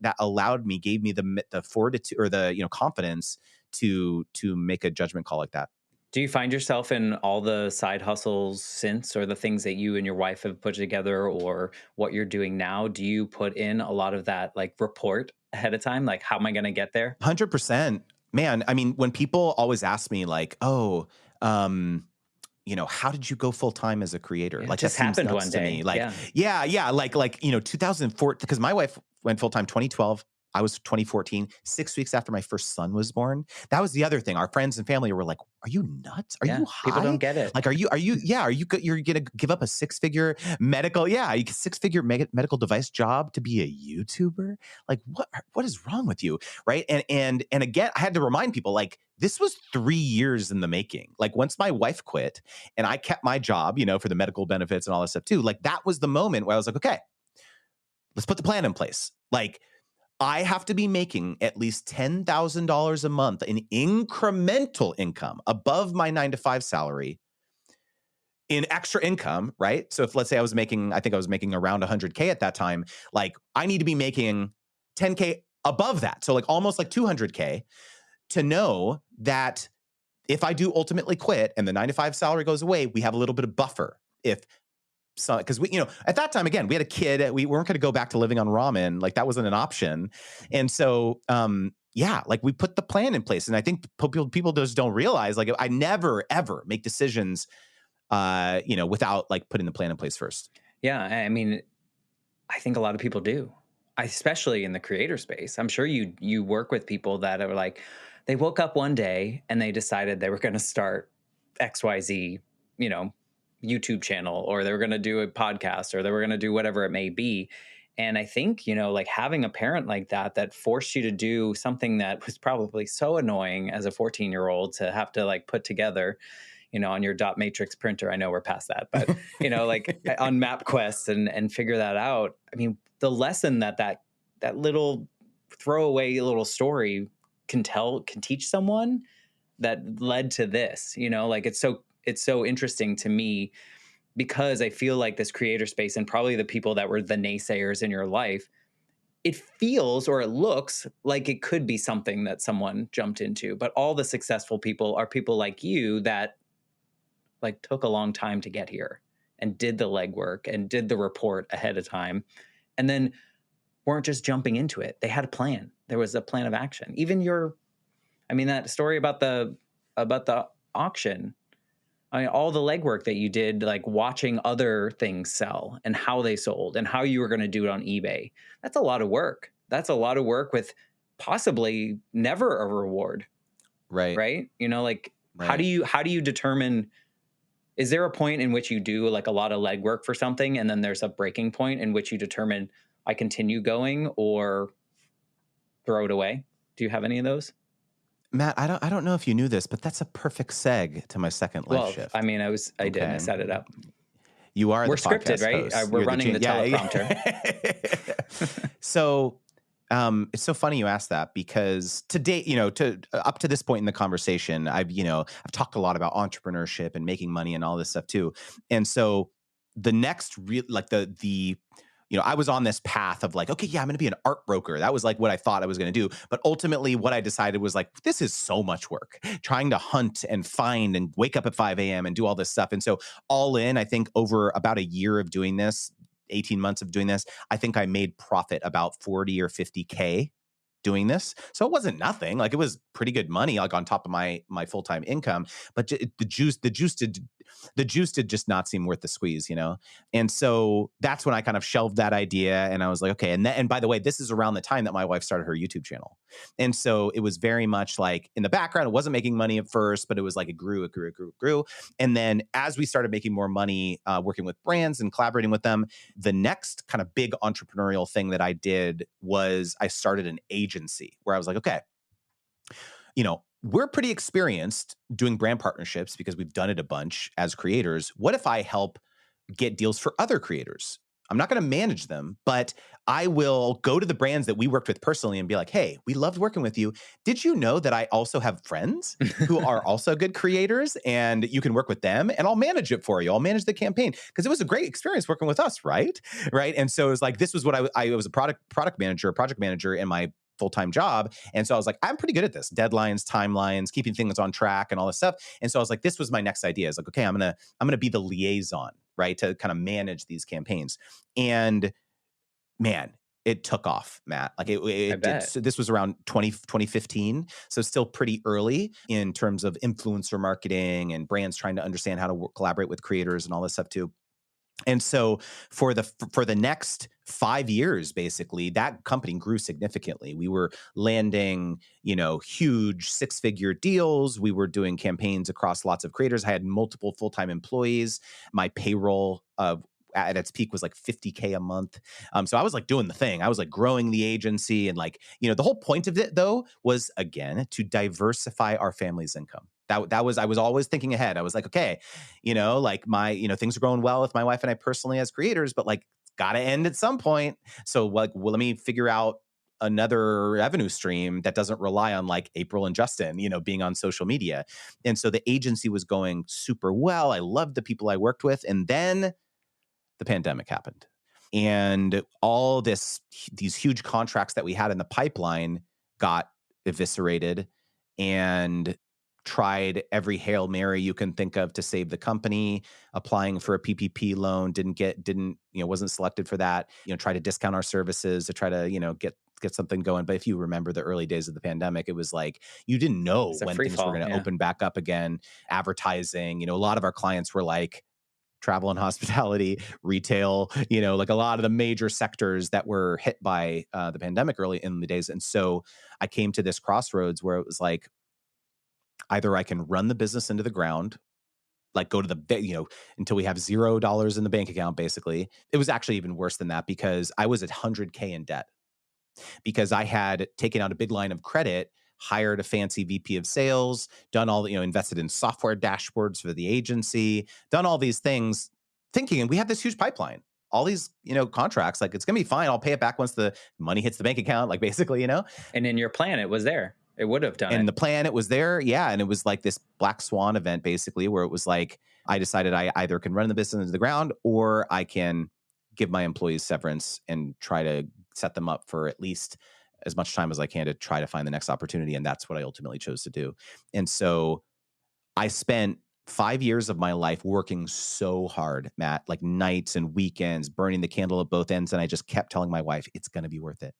gave me the fortitude or the confidence to make a judgment call like that. Do you find yourself in all the side hustles since, or the things that you and your wife have put together, or what you're doing now? Do you put in a lot of that like report ahead of time? Like, how am I going to get there? 100%. Man, I mean, when people always ask me like, "Oh, how did you go full time as a creator?" Yeah, it Like that just seems happened nuts one to me. day. Like, Yeah. yeah, like 2004, because my wife went full time 2012. I was 2014, 6 weeks after my first son was born. That was the other thing. Our friends and family were like, "Are you nuts? Are Yeah. you People don't high? get it. Like, yeah, you're gonna give up a six-figure medical, yeah, six-figure medical device job to be a YouTuber? Like, what is wrong with you?" Right? And again, I had to remind people like this was 3 years in the making. Like once my wife quit and I kept my job, for the medical benefits and all that stuff too. Like that was the moment where I was like, okay, let's put the plan in place. Like I have to be making at least $10,000 a month in incremental income above my 9 to 5 salary in extra income, right? So if let's say I think I was making around 100K at that time, like I need to be making 10K above that. So like almost like 200K to know that if I do ultimately quit and the 9 to 5 salary goes away, we have a little bit of buffer. If so, because we, at that time, again, we had a kid. We weren't going to go back to living on ramen. Like that wasn't an option. And so, yeah, like we put the plan in place. And I think people just don't realize, like I never, ever make decisions, without like putting the plan in place first. Yeah. I mean, I think a lot of people do, especially in the creator space. I'm sure you work with people that are like, they woke up one day and they decided they were going to start XYZ, you know, YouTube channel, or they were going to do a podcast, or they were going to do whatever it may be. And I think, like having a parent like that forced you to do something that was probably so annoying as a 14-year-old to have to like put together, on your dot matrix printer. I know we're past that, but like on MapQuest and figure that out. I mean, the lesson that little throwaway little story can teach someone that led to this, like it's so interesting to me, because I feel like this creator space and probably the people that were the naysayers in your life, it feels or it looks like it could be something that someone jumped into, but all the successful people are people like you that like took a long time to get here and did the legwork and did the report ahead of time, and then weren't just jumping into it. They had a plan. There was a plan of action. Even that story about the auction. I mean, all the legwork that you did, like watching other things sell and how they sold and how you were going to do it on eBay. That's a lot of work. That's a lot of work with possibly never a reward, Right. right? Like Right. how do you determine, is there a point in which you do like a lot of legwork for something and then there's a breaking point in which you determine I continue going or throw it away? Do you have any of those? Matt, I don't know if you knew this, but that's a perfect seg to my second life Well, I shift. mean, I did. I Okay. set it up. You are We're the scripted, podcast right? host. We're You're the running gen the yeah. teleprompter. Yeah. So, it's so funny you asked that because to date, to up to this point in the conversation, I've talked a lot about entrepreneurship and making money and all this stuff too. And so the next real like I was on this path of like, okay, yeah, I'm going to be an art broker. That was like what I thought I was going to do. But ultimately, what I decided was like, this is so much work trying to hunt and find and wake up at 5 a.m. and do all this stuff. And so, all in, I think over about a year of doing this, 18 months of doing this, I think I made profit about 40 or 50K doing this. So it wasn't nothing. Like it was pretty good money, like on top of my full time income. But the juice did just not seem worth the squeeze. And so that's when I kind of shelved that idea, and I was like, okay. And by the way, this is around the time that my wife started her YouTube channel, and so it was very much like in the background. It wasn't making money at first, but it was like it grew, it grew, it grew, it grew. And then as we started making more money, working with brands and collaborating with them, the next kind of big entrepreneurial thing that I did was I started an agency where I was like, okay, we're pretty experienced doing brand partnerships because we've done it a bunch as creators. What if I help get deals for other creators? I'm not going to manage them, but I will go to the brands that we worked with personally and be like, hey, we loved working with you. Did you know that I also have friends who are also good creators and you can work with them and I'll manage it for you. I'll manage the campaign because it was a great experience working with us, right? Right. And so it was like, this was what I was a project manager in my full-time job. And so I was like, I'm pretty good at this. Deadlines, timelines, keeping things on track and all this stuff. And so I was like, this was my next idea. It's like, okay, I'm gonna be the liaison, right? To kind of manage these campaigns. And man, it took off, Matt. Like I it did. bet. So this was around 2015. So still pretty early in terms of influencer marketing and brands trying to understand how to collaborate with creators and all this stuff too. And so for the next 5 years, basically, that company grew significantly. We were landing, huge six-figure deals. We were doing campaigns across lots of creators. I had multiple full-time employees. My payroll at its peak was like 50K a month. So I was like doing the thing. I was like growing the agency, and like, the whole point of it though was again to diversify our family's income. That was I was always thinking ahead. I was like, okay, like things are going well with my wife and I personally as creators, but like it's got to end at some point. So like, well, let me figure out another revenue stream that doesn't rely on like April and Justin, being on social media. And so the agency was going super well. I loved the people I worked with. And then the pandemic happened. And all these huge contracts that we had in the pipeline got eviscerated, and tried every Hail Mary you can think of to save the company. Applying for a PPP loan, wasn't selected for that. Try to discount our services to try to, get something going. But if you remember the early days of the pandemic, it was like you didn't know It's a when free things were fall. going to Yeah. open back up again. Advertising, a lot of our clients were like travel and hospitality, retail, like a lot of the major sectors that were hit by the pandemic early in the days. And so I came to this crossroads where it was like, either I can run the business into the ground, like go to until we have $0 in the bank account, basically. It was actually even worse than that because I was at 100K in debt because I had taken out a big line of credit, hired a fancy VP of sales, done all, invested in software dashboards for the agency, done all these things, thinking, and we have this huge pipeline, all these, contracts, like it's gonna be fine. I'll pay it back once the money hits the bank account, like basically. And in your plan, it was there. It would have done And it. the plan, it was there. Yeah. And it was like this black swan event, basically, where it was like, I decided I either can run the business into the ground or I can give my employees severance and try to set them up for at least as much time as I can to try to find the next opportunity. And that's what I ultimately chose to do. And so I spent 5 years of my life working so hard, Matt, like nights and weekends, burning the candle at both ends. And I just kept telling my wife, it's going to be worth it.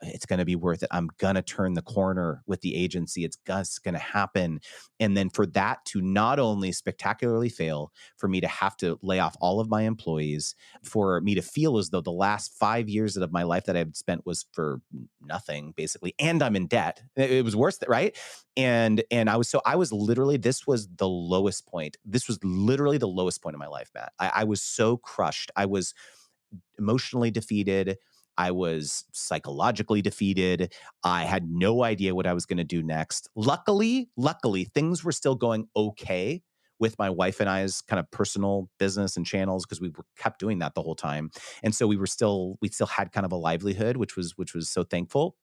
It's going to be worth it. I'm going to turn the corner with the agency. It's going to happen. And then for that to not only spectacularly fail, for me to have to lay off all of my employees, for me to feel as though the last 5 years of my life that I've spent was for nothing, basically, and I'm in debt. It was worse, right? And I was literally, this was the lowest point. This was literally the lowest point in my life, Matt. I was so crushed. I was emotionally defeated. I was psychologically defeated. I had no idea what I was going to do next. Luckily, things were still going okay with my wife and I's kind of personal business and channels, because we were kept doing that the whole time. And so we still had kind of a livelihood, which was so thankful.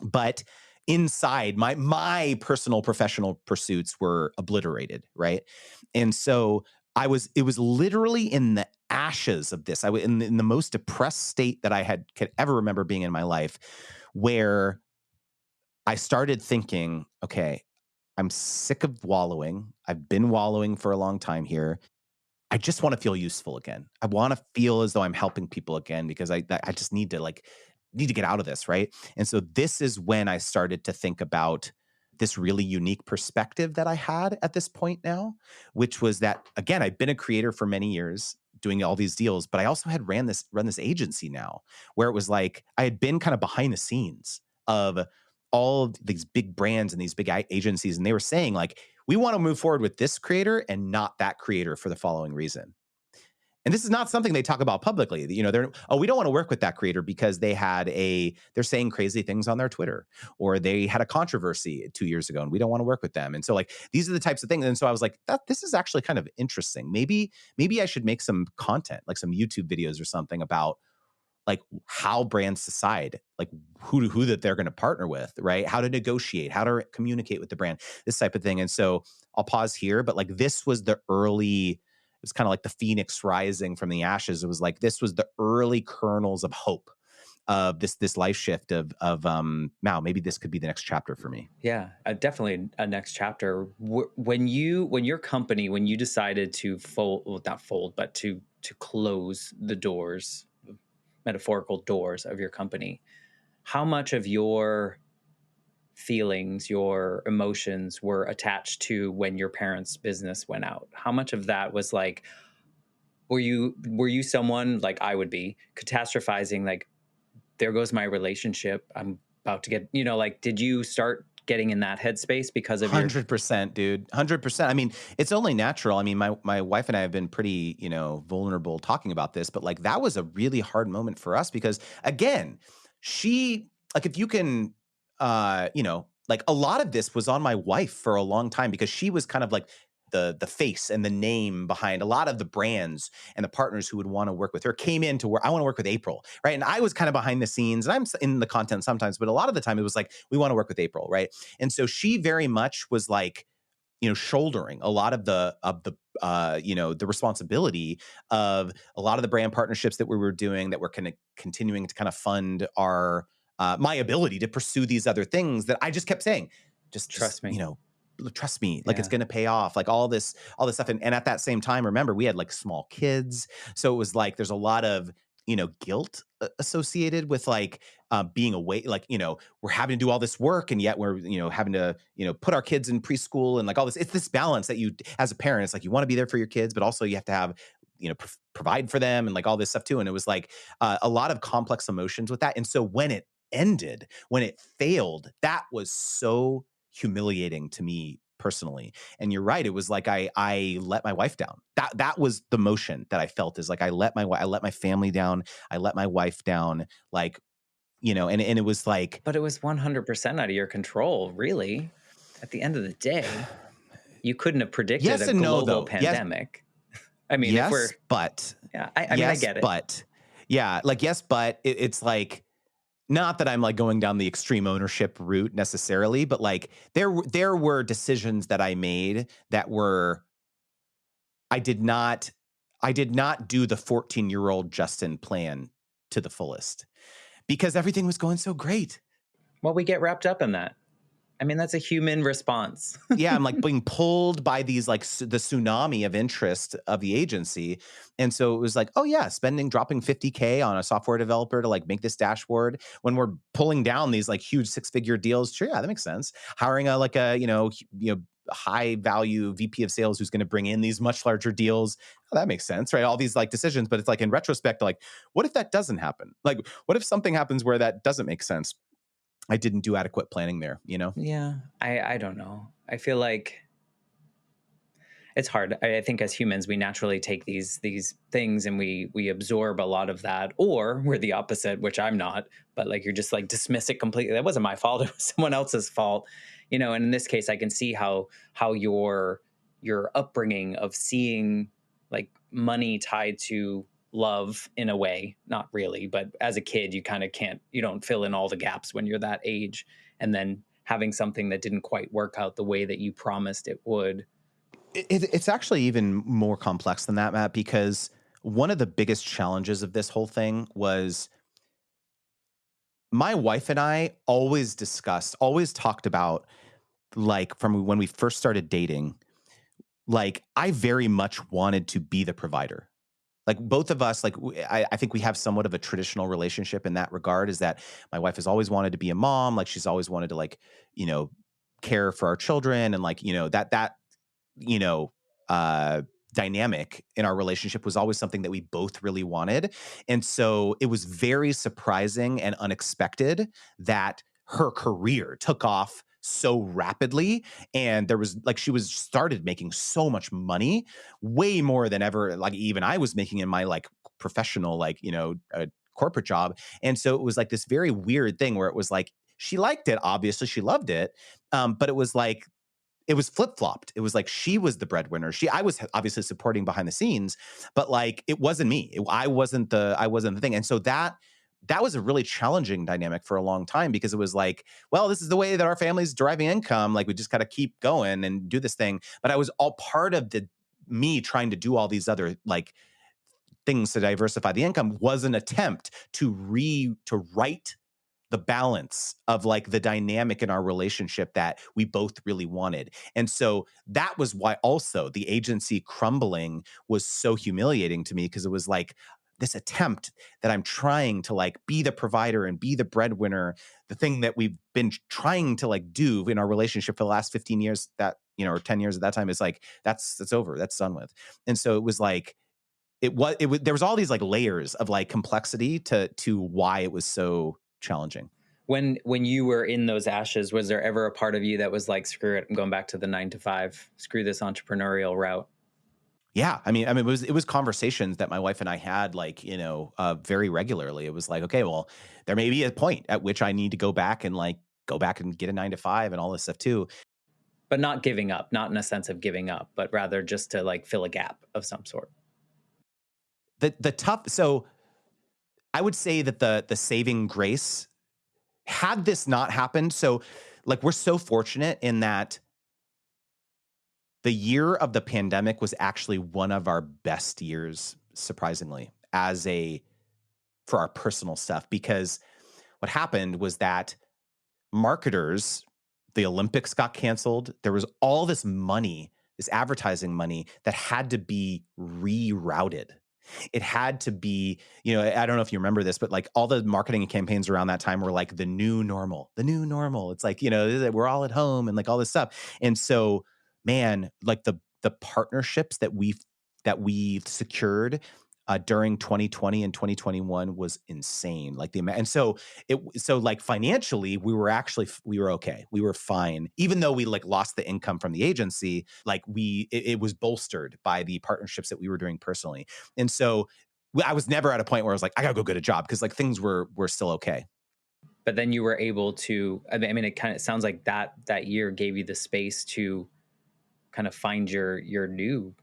But inside, my personal professional pursuits were obliterated, right? And so it was literally in the ashes of this. I was in the most depressed state that could ever remember being in my life, where I started thinking, okay, I'm sick of wallowing. I've been wallowing for a long time here. I just want to feel useful again. I want to feel as though I'm helping people again, because I just need to get out of this, right? And so this is when I started to think about this really unique perspective that I had at this point now, which was that, again, I've been a creator for many years doing all these deals, but I also had run this agency now, where it was like I had been kind of behind the scenes of all of these big brands and these big agencies, and they were saying like, we want to move forward with this creator and not that creator for the following reason. And this is not something they talk about publicly. You know, we don't want to work with that creator because they're saying crazy things on their Twitter, or they had a controversy 2 years ago and we don't want to work with them. And so like, these are the types of things. And so I was like, this is actually kind of interesting. Maybe I should make some content, like some YouTube videos or something, about like how brands decide like who that they're going to partner with, right? How to negotiate, how to communicate with the brand, this type of thing. And so I'll pause here, but like this was the early, it was kind of like the phoenix rising from the ashes. It was like, this was the early kernels of hope of this life shift of now maybe this could be the next chapter for me. Yeah, definitely a next chapter. When your company, when you decided to fold, well, not fold, but to close the doors, metaphorical doors of your company, how much of your feelings, your emotions were attached to when your parents' business went out? How much of that was like, were you someone like I would be catastrophizing, like, there goes my relationship, I'm about to get, like, did you start getting in that headspace because of your 100%, dude. 100%. I mean, it's only natural. I mean, my wife and I have been pretty, vulnerable talking about this, but like that was a really hard moment for us because, again, she, like, if you can, like a lot of this was on my wife for a long time, because she was kind of like the face and the name behind a lot of the brands, and the partners who would want to work with her came in to where I want to work with April, right? And I was kind of behind the scenes, and I'm in the content sometimes, but a lot of the time it was like, we want to work with April, right? And so she very much was like, shouldering a lot of the responsibility of a lot of the brand partnerships that we were doing, that were kind of continuing to kind of fund our my ability to pursue these other things that I just kept saying, just trust me? trust me, like it's Yeah. going to pay off, like all this stuff. And at that same time, remember, we had like small kids, so it was like there's a lot of guilt associated with like being away, like we're having to do all this work, and yet we're having to put our kids in preschool, and like all this. It's this balance that you, as a parent, it's like you want to be there for your kids, but also you have to have provide for them, and like all this stuff too. And it was like a lot of complex emotions with that. And so when it ended, when it failed, that was so humiliating to me personally. And you're right, it was like I let my wife down. That was the motion that I felt, is like I let my family down, I let my wife down, like and it was like, But it was 100% out of your control, really. At the end of the day, you couldn't have predicted yes a and no global though. pandemic. I mean, if we're, Yes, but yeah, I mean, I get it. yeah, like yes, but it's like, not that I'm like going down the extreme ownership route necessarily, but like there were decisions that I made that were, I did not do the 14-year-old Justin plan to the fullest, because everything was going so great. Well, we get wrapped up in that. I mean, that's a human response. Yeah, I'm like being pulled by these like the tsunami of interest of the agency. And so it was like, oh yeah, dropping 50K on a software developer to like make this dashboard when we're pulling down these like huge 6-figure deals. Sure, yeah, that makes sense. Hiring a like a, high value VP of sales who's going to bring in these much larger deals. Oh, that makes sense, right? All these like decisions, but it's like in retrospect, like, what if that doesn't happen? Like, what if something happens where that doesn't make sense? I didn't do adequate planning there, you know? Yeah, I don't know. I feel like it's hard. I think as humans, we naturally take these things and we absorb a lot of that, or we're the opposite, which I'm not. But like you're just like dismiss it completely. That wasn't my fault. It was someone else's fault, you know. And in this case, I can see how your upbringing of seeing like money tied to love in a way, not really, but as a kid, you kind of can't, you don't fill in all the gaps when you're that age, and then having something that didn't quite work out the way that you promised it would. It's actually even more complex than that, Matt, because one of the biggest challenges of this whole thing was my wife and I always talked about, like, from when we first started dating, like, I very much wanted to be the provider. Like, both of us, like, I think we have somewhat of a traditional relationship in that regard, is that my wife has always wanted to be a mom. Like, she's always wanted to, like, you know, care for our children, and like, you know, uh, dynamic in our relationship was always something that we both really wanted. And so it was very surprising and unexpected that her career took off so rapidly. And there was like, she was started making so much money, way more than ever, like even I was making in my like professional, like, corporate job. And so it was like this very weird thing where it was like, she liked it. Obviously she loved it. But it was like, it was flip-flopped. It was like she was the breadwinner. I was obviously supporting behind the scenes, but like it wasn't me. I wasn't the thing. And so that was a really challenging dynamic for a long time, because it was like, well, this is the way that our family's deriving income. Like we just got to keep going and do this thing. But I was all part of the me trying to do all these other like things to diversify the income was an attempt to right the balance of like the dynamic in our relationship that we both really wanted. And so that was why also the agency crumbling was so humiliating to me, because it was like this attempt that I'm trying to like be the provider and be the breadwinner, the thing that we've been trying to like do in our relationship for the last 15 years, that, or 10 years at that time, is like, that's over, that's done with. And so it was like, there was all these like layers of like complexity to why it was so challenging. When you were in those ashes, was there ever a part of you that was like, screw it, I'm going back to the 9 to 5, screw this entrepreneurial route? Yeah, I mean, it was conversations that my wife and I had, like, very regularly. It was like, okay, well, there may be a point at which I need to go back and get a 9 to 5 and all this stuff too. But not giving up, not in a sense of giving up, but rather just to like fill a gap of some sort. So I would say that the saving grace, had this not happened, so like we're so fortunate in that the year of the pandemic was actually one of our best years, surprisingly, for our personal stuff, because what happened was that marketers, the Olympics got canceled. There was all this money, this advertising money that had to be rerouted. It had to be, I don't know if you remember this, but like all the marketing campaigns around that time were like the new normal, the new normal. It's like, we're all at home and like all this stuff. And so, man, like the partnerships that we've secured during 2020 and 2021 was insane. Like the amount, and so like financially, we were okay. We were fine, even though we like lost the income from the agency. Like it was bolstered by the partnerships that we were doing personally. And so I was never at a point where I was like, I gotta go get a job, because like things were still okay. But then you were able to, I mean, it kind of sounds like that year gave you the space to kind of find your new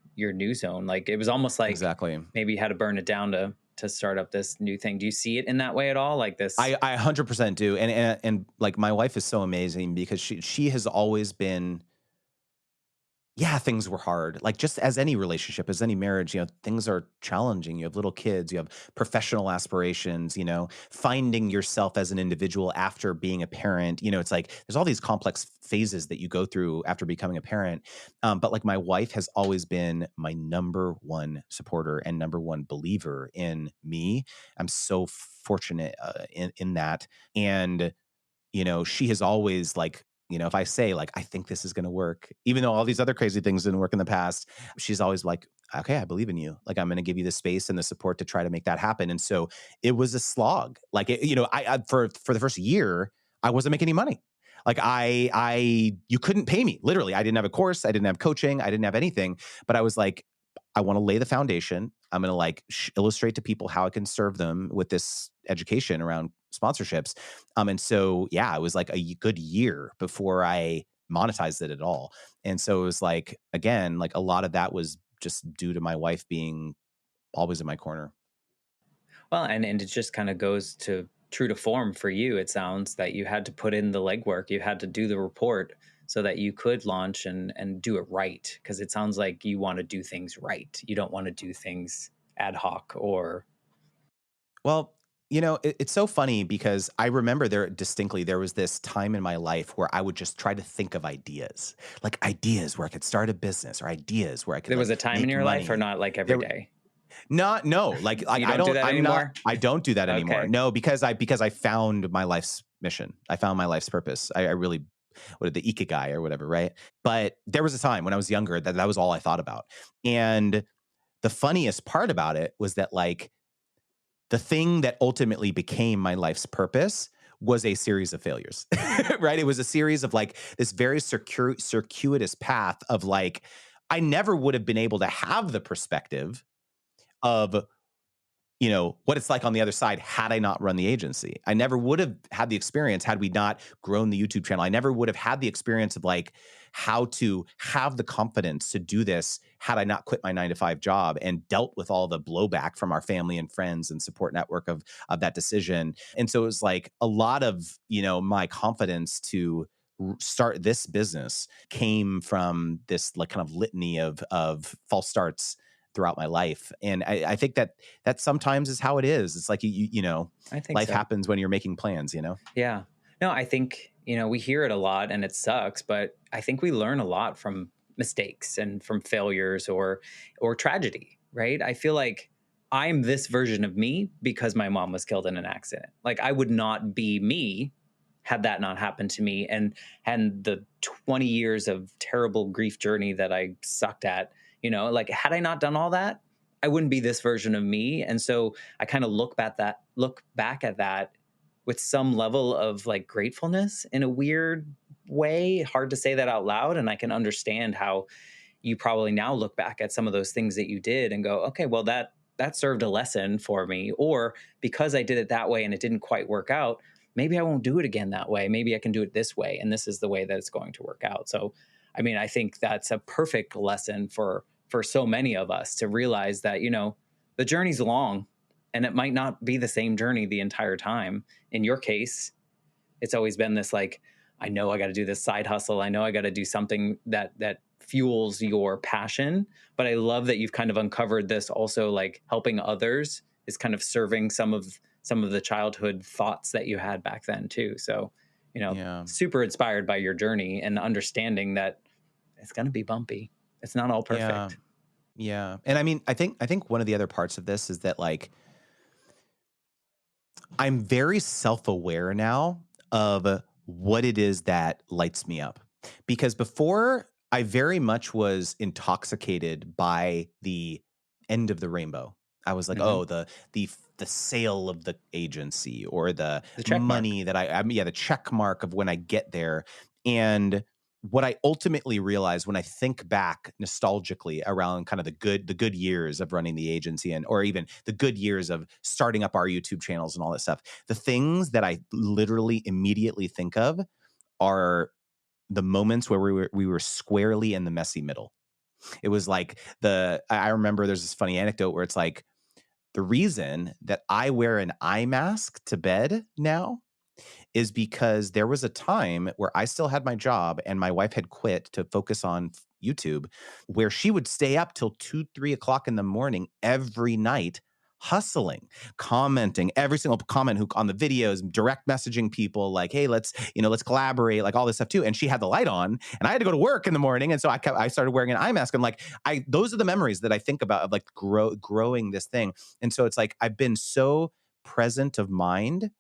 zone. Like it was almost like Exactly. maybe you had to burn it down to start up this new thing. Do you see it in that way at all? Like this? I 100% do. And like my wife is so amazing, because she has always been, Yeah, things were hard. Like just as any relationship, as any marriage, things are challenging. You have little kids, you have professional aspirations, finding yourself as an individual after being a parent. It's like there's all these complex phases that you go through after becoming a parent. But like my wife has always been my number one supporter and number one believer in me. I'm so fortunate in that. And she has always like, if I say like, I think this is going to work, even though all these other crazy things didn't work in the past, she's always like, okay, I believe in you. Like, I'm going to give you the space and the support to try to make that happen. And so it was a slog. Like, for the first year, I wasn't making any money. Like you couldn't pay me. Literally, I didn't have a course. I didn't have coaching. I didn't have anything, but I was like, I want to lay the foundation. I'm going to like illustrate to people how I can serve them with this education around sponsorships. And so, yeah, it was like a good year before I monetized it at all. And so it was like, again, like a lot of that was just due to my wife being always in my corner. Well, and it just kind of goes to true to form for you. It sounds that you had to put in the legwork, you had to do the report so that you could launch and do it right. Because it sounds like you want to do things right. You don't want to do things ad hoc or Well, it's so funny because I remember there was this time in my life where I would just try to think of ideas, like ideas where I could start a business or ideas where I could there was like a time in make your life or money. not like every There, day. Not no, like You I don't do don't that I'm not anymore? I don't do that anymore. Okay. No, because I found my life's mission. I found my life's purpose. I really what the ikigai or whatever, right? But there was a time when I was younger that was all I thought about. And the funniest part about it was that like the thing that ultimately became my life's purpose was a series of failures, right? It was a series of like this very circuitous path of like, I never would have been able to have the perspective of what it's like on the other side had I not run the agency. I never would have had the experience had we not grown the YouTube channel. I never would have had the experience of like how to have the confidence to do this had I not quit my 9 to 5 job and dealt with all the blowback from our family and friends and support network of that decision. And so it was like a lot of, my confidence to start this business came from this like kind of litany of false starts throughout my life. And I think that sometimes is how it is. It's like, I think life so. happens when you're making plans. Yeah. No, I think, we hear it a lot and it sucks, but I think we learn a lot from mistakes and from failures or tragedy, right? I feel like I'm this version of me because my mom was killed in an accident. Like I would not be me had that not happened to me and the 20 years of terrible grief journey that I sucked at, like had I not done all that, I wouldn't be this version of me. And so I kind of look back at that with some level of like gratefulness in a weird way. Hard to say that out loud. And I can understand how you probably now look back at some of those things that you did and go, okay, well, that served a lesson for me. Or because I did it that way and it didn't quite work out, maybe I won't do it again that way. Maybe I can do it this way. And this is the way that it's going to work out. So, I mean, I think that's a perfect lesson for so many of us to realize that, the journey's long and it might not be the same journey the entire time. In your case, it's always been this like, I know I got to do this side hustle. I know I got to do something that fuels your passion. But I love that you've kind of uncovered this also like helping others is kind of serving some of the childhood thoughts that you had back then too. So, Yeah. super inspired by your journey and understanding that it's going to be bumpy. It's not all Yeah. perfect. Yeah. And I mean, I think one of the other parts of this is that like I'm very self-aware now of what it is that lights me up. Because before I very much was intoxicated by the end of the rainbow. I was like, Hmm. oh, the sale of the agency or the The check mark. money that yeah, the check mark of when I get there. And what I ultimately realized when I think back nostalgically around kind of the good years of running the agency and or even the good years of starting up our YouTube channels and all that stuff, the things that I literally immediately think of are the moments where we were squarely in the messy middle. It was like I remember there's this funny anecdote where it's like the reason that I wear an eye mask to bed now is because there was a time where I still had my job and my wife had quit to focus on YouTube, where she would stay up till 2, 3 o'clock in the morning every night hustling, commenting every single comment who on the videos, direct messaging people like, hey, let's collaborate, like all this stuff too. And she had the light on and I had to go to work in the morning. And so I started wearing an eye mask. And like, those are the memories that I think about of like growing this thing. And so it's like, I've been so present of mind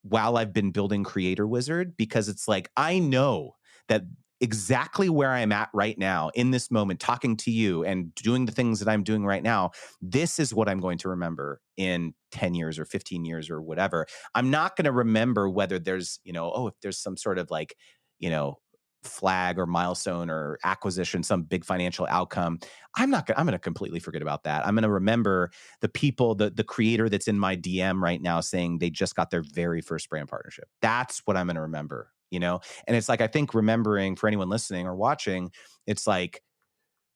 while I've been building Creator Wizard, because it's like, I know that exactly where I'm at right now in this moment, talking to you and doing the things that I'm doing right now, this is what I'm going to remember in 10 years or 15 years or whatever. I'm not going to remember whether there's, if there's some sort of like, you know, flag or milestone or acquisition, some big financial outcome. I'm going to completely forget about that. I'm going to remember the people, the creator that's in my DM right now saying they just got their very first brand partnership. That's what I'm going to remember, And it's like, I think remembering for anyone listening or watching, it's like,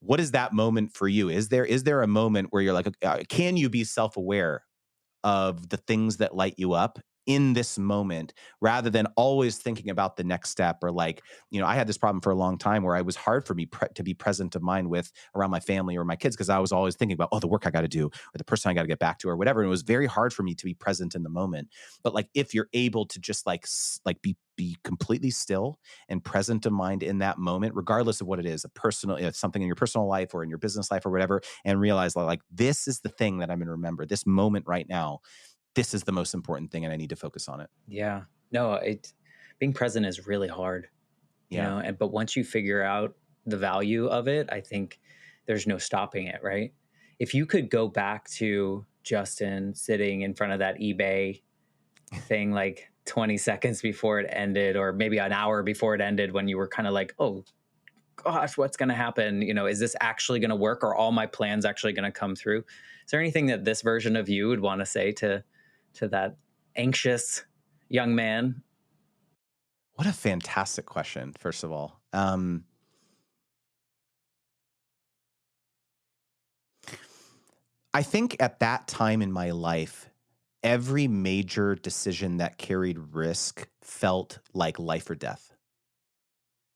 what is that moment for you? Is there a moment where you're like, can you be self-aware of the things that light you up in this moment rather than always thinking about the next step? Or like, I had this problem for a long time where it was hard for me to be present of mind with around my family or my kids, because I was always thinking about, the work I got to do or the person I got to get back to or whatever. And it was very hard for me to be present in the moment. But like, if you're able to just like be completely still and present of mind in that moment, regardless of what it is, a personal, something in your personal life or in your business life or whatever, and realize like, this is the thing that I'm going to remember, this moment right now. This is the most important thing and I need to focus on it. Yeah. No, being present is really hard, Yeah. but once you figure out the value of it, I think there's no stopping it, right? If you could go back to Justin sitting in front of that eBay thing like 20 seconds before it ended, or maybe an hour before it ended, when you were kind of like, oh gosh, what's going to happen? Is this actually going to work? Or all my plans actually going to come through? Is there anything that this version of you would want to say to that anxious young man? What a fantastic question, first of all. I think at that time in my life, every major decision that carried risk felt like life or death.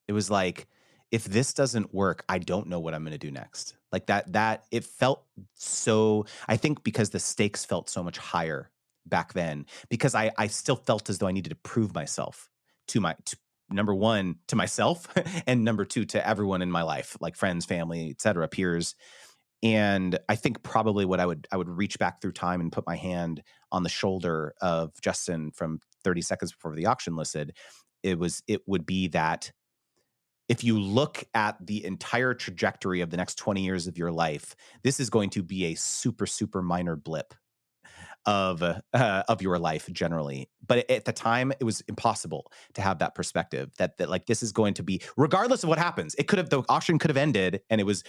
It was like, if this doesn't work, I don't know what I'm going to do next. Like that it felt so, I think because the stakes felt so much higher back then, because I still felt as though I needed to prove myself number one, to myself, and number two, to everyone in my life, like friends, family, et cetera, peers. And I think probably what I would reach back through time and put my hand on the shoulder of Justin from 30 seconds before the auction listed. It would be that if you look at the entire trajectory of the next 20 years of your life, this is going to be a super, super minor blip of your life generally. But at the time, it was impossible to have that perspective that like, this is going to be, regardless of what happens, the auction could have ended and it was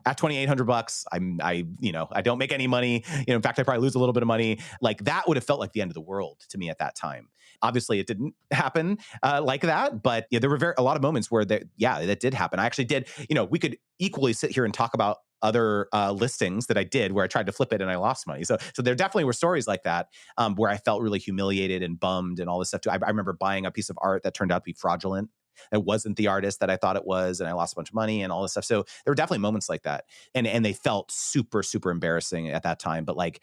at $2,800. I don't make any money. In fact, I probably lose a little bit of money. Like, that would have felt like the end of the world to me at that time. Obviously, it didn't happen like that, but there were a lot of moments where that did happen. I actually did. We could equally sit here and talk about other listings that I did where I tried to flip it and I lost money. So there definitely were stories like that where I felt really humiliated and bummed and all this stuff too. I remember buying a piece of art that turned out to be fraudulent. It wasn't the artist that I thought it was, and I lost a bunch of money and all this stuff. So there were definitely moments like that, and they felt super, super embarrassing at that time. But like,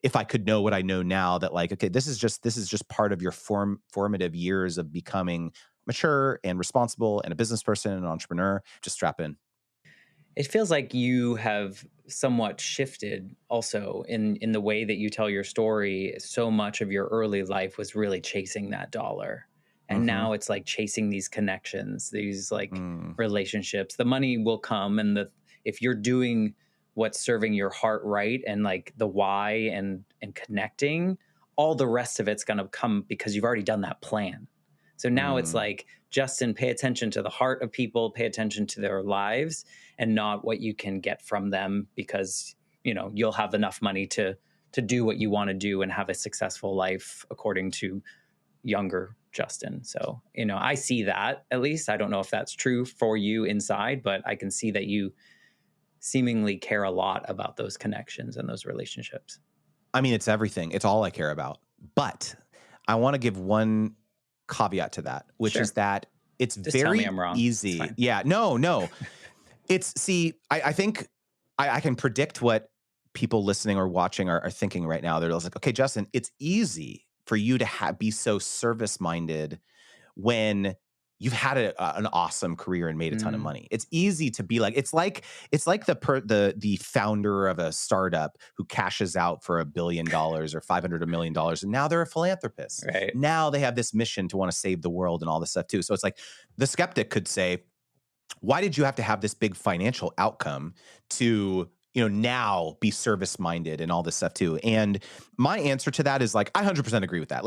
if I could know what I know now, that like, okay, this is just part of your formative years of becoming mature and responsible and a business person and an entrepreneur. Just strap in. It feels like you have somewhat shifted also in the way that you tell your story. So much of your early life was really chasing that dollar. And Mm-hmm. now it's like chasing these connections, these like Mm. relationships. The money will come, and if you're doing what's serving your heart right, and like the why and connecting, all the rest of it's going to come because you've already done that plan. So now it's Mm. like, Justin, pay attention to the heart of people, pay attention to their lives, and not what you can get from them, because you'll have enough money to do what you want to do and have a successful life, according to younger Justin. So I see that. At least I don't know if that's true for you inside, but I can see that you seemingly care a lot about those connections and those relationships. I mean, it's everything. It's all I care about. But I want to give one caveat to that, which is Sure. that it's Just tell me very I'm wrong. It's easy. fine. Yeah, no, no. I think I can predict what people listening or watching are thinking right now. They're just like, okay, Justin, it's easy for you to be so service minded when you've had an awesome career and made a ton of Mm, money. It's easy to be like it's like the founder of a startup who cashes out for $1 billion or 500 million and now they're a philanthropist. right. Now they have this mission to want to save the world and all this stuff too. So it's like the skeptic could say, why did you have to have this big financial outcome to now be service minded and all this stuff too? And my answer to that is like I 100% agree with that.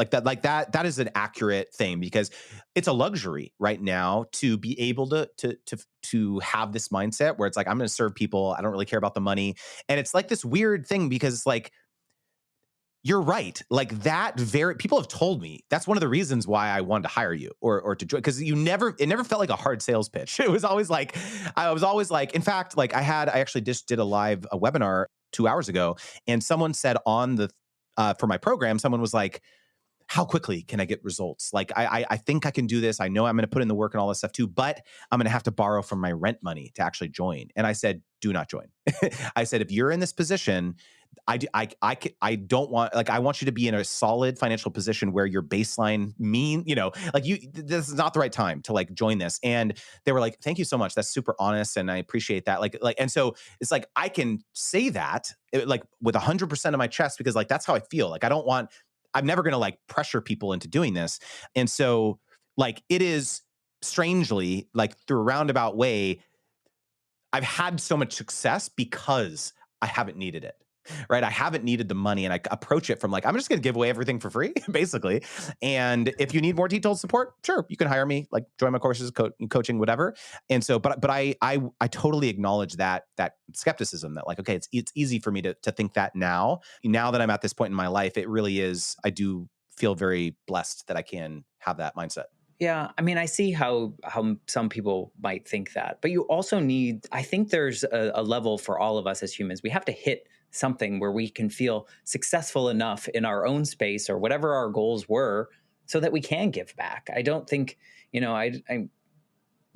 That is an accurate thing because it's a luxury right now to be able to have this mindset where it's like I'm going to serve people, I don't really care about the money. And it's like this weird thing because it's like you're right. Like that very people have told me that's one of the reasons why I wanted to hire you or to join because it never felt like a hard sales pitch. It was always like I was always like, in fact, like I actually just did a webinar 2 hours ago, and someone said on the for my program, someone was like, how quickly can I get results? Like, I think I can do this. I know I'm going to put in the work and all this stuff too, but I'm going to have to borrow from my rent money to actually join. And I said, do not join. I said, if you're in this position, I don't want, like, I want you to be in a solid financial position where your baseline this is not the right time to like join this. And they were like, thank you so much. That's super honest. And I appreciate that. And so it's like, I can say that like with 100% of my chest because like, that's how I feel. Like, I'm never going to like pressure people into doing this. And so like it is strangely like through a roundabout way, I've had so much success because I haven't needed it. Right. I haven't needed the money and I approach it from like, I'm just going to give away everything for free, basically. And if you need more detailed support, sure, you can hire me, like join my courses, coaching, whatever. And so, but I totally acknowledge that skepticism that like, okay, it's easy for me to think that now that I'm at this point in my life, it really is, I do feel very blessed that I can have that mindset. Yeah, I mean, I see how some people might think that, but you also need. I think there's a level for all of us as humans. We have to hit something where we can feel successful enough in our own space or whatever our goals were, so that we can give back. I don't think I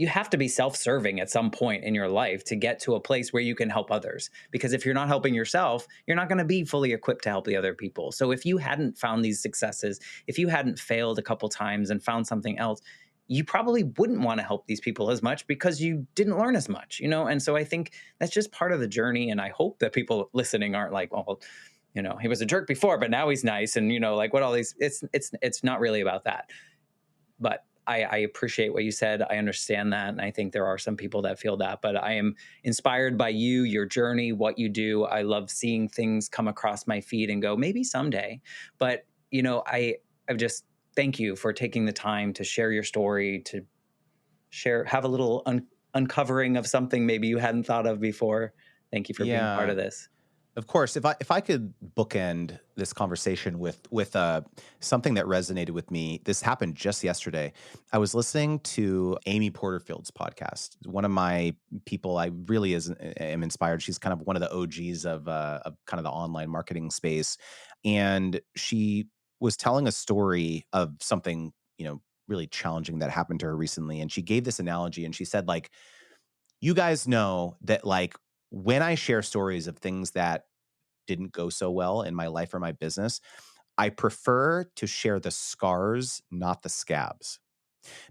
you have to be self-serving at some point in your life to get to a place where you can help others, because if you're not helping yourself, you're not going to be fully equipped to help the other people. So if you hadn't found these successes, if you hadn't failed a couple times and found something else, you probably wouldn't want to help these people as much because you didn't learn as much. And so I think that's just part of the journey, and I hope that people listening aren't like, well, he was a jerk before but now he's nice, and like what all these. It's not really about that. But I appreciate what you said. I understand that. And I think there are some people that feel that. But I am inspired by you, your journey, what you do. I love seeing things come across my feed and go, maybe someday. But, I just thank you for taking the time to share your story, to have a little uncovering of something maybe you hadn't thought of before. Thank you for being part Yeah. of this. Of course, if I could bookend this conversation with something that resonated with me, this happened just yesterday. I was listening to Amy Porterfield's podcast. One of my people I really am inspired. She's kind of one of the OGs of kind of the online marketing space, and she was telling a story of something really challenging that happened to her recently. And she gave this analogy, and she said like, you guys know that like when I share stories of things that didn't go so well in my life or my business, I prefer to share the scars, not the scabs,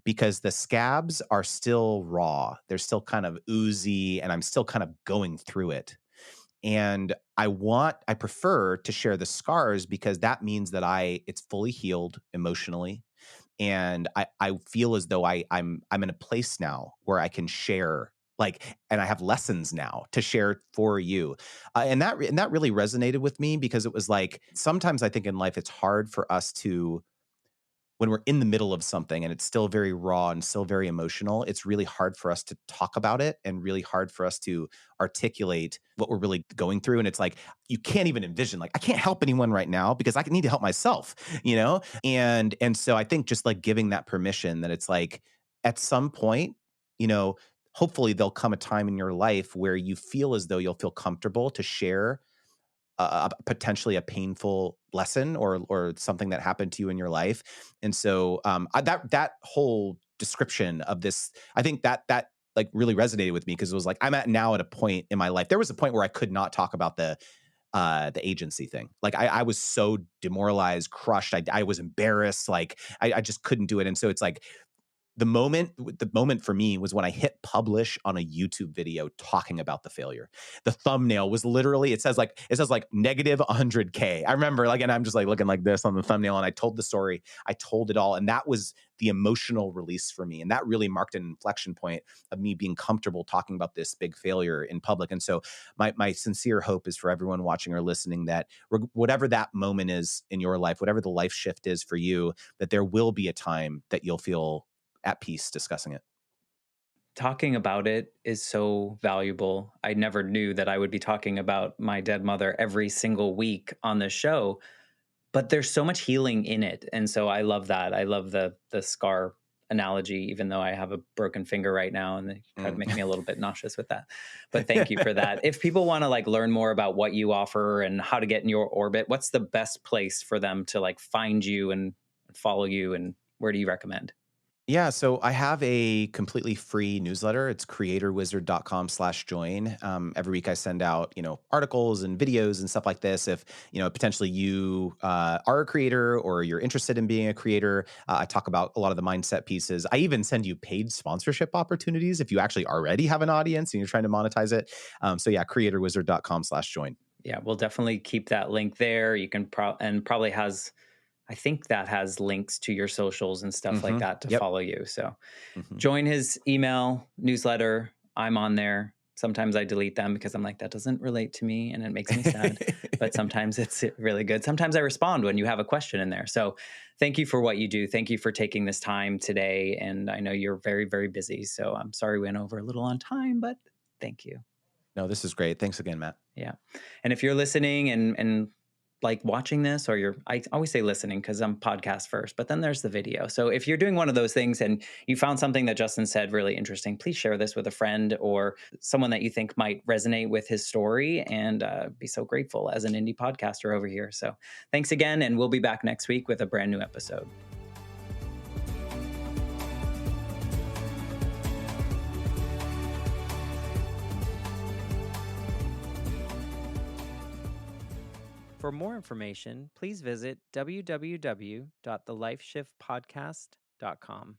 because the scabs are still raw. They're still kind of oozy, and I'm still kind of going through it. And I prefer to share the scars because that means that it's fully healed emotionally. And I feel as though I'm in a place now where I can share like, and I have lessons now to share for you. And that really resonated with me because it was like, sometimes I think in life, it's hard for us to, when we're in the middle of something and it's still very raw and still very emotional, it's really hard for us to talk about it and really hard for us to articulate what we're really going through. And it's like, you can't even envision, like, I can't help anyone right now because I need to help myself, you know? And so I think just like giving that permission that it's like, at some point, you know, hopefully there'll come a time in your life where you feel as though you'll feel comfortable to share potentially a painful lesson or something that happened to you in your life. And so that whole description of this. I think that like really resonated with me because it was like I'm at a point in my life. There was a point where I could not talk about the agency thing. Like I was so demoralized, crushed. I was embarrassed. Like I just couldn't do it. And so it's like the moment for me was when I hit publish on a YouTube video talking about the failure. The thumbnail was literally, it says like negative 100K. I remember like, and I'm just like looking like this on the thumbnail, and I told the story, I told it all. And that was the emotional release for me. And that really marked an inflection point of me being comfortable talking about this big failure in public. And so my sincere hope is for everyone watching or listening that whatever that moment is in your life, whatever the life shift is for you, that there will be a time that you'll feel at peace discussing it. Talking about it is so valuable. I never knew that I would be talking about my dead mother every single week on the show, but there's so much healing in it. And so I love that. I love the scar analogy, even though I have a broken finger right now and they try to Mm. make me a little bit nauseous with that. But thank you for that. If people want to like learn more about what you offer and how to get in your orbit, what's the best place for them to like find you and follow you, and where do you recommend? Yeah, so I have a completely free newsletter. It's creatorwizard.com/join. Every week I send out, articles and videos and stuff like this. If, potentially you are a creator or you're interested in being a creator, I talk about a lot of the mindset pieces. I even send you paid sponsorship opportunities if you actually already have an audience and you're trying to monetize it. So yeah, creatorwizard.com/join. Yeah, we'll definitely keep that link there. You can and probably has, I think that has links to your socials and stuff like that to Yep. follow you. So hmm join his email newsletter. I'm on there. Sometimes I delete them because I'm like, that doesn't relate to me and it makes me sad. But sometimes it's really good. Sometimes I respond when you have a question in there. So thank you for what you do. Thank you for taking this time today. And I know you're very, very busy. So I'm sorry we went over a little on time, but thank you. No, this is great. Thanks again, Matt. Yeah. And if you're listening and like watching this, or I always say listening because I'm podcast first, but then there's the video. So if you're doing one of those things and you found something that Justin said really interesting, please share this with a friend or someone that you think might resonate with his story, and be so grateful as an indie podcaster over here. So thanks again. And we'll be back next week with a brand new episode. For more information, please visit www.thelifeshiftpodcast.com.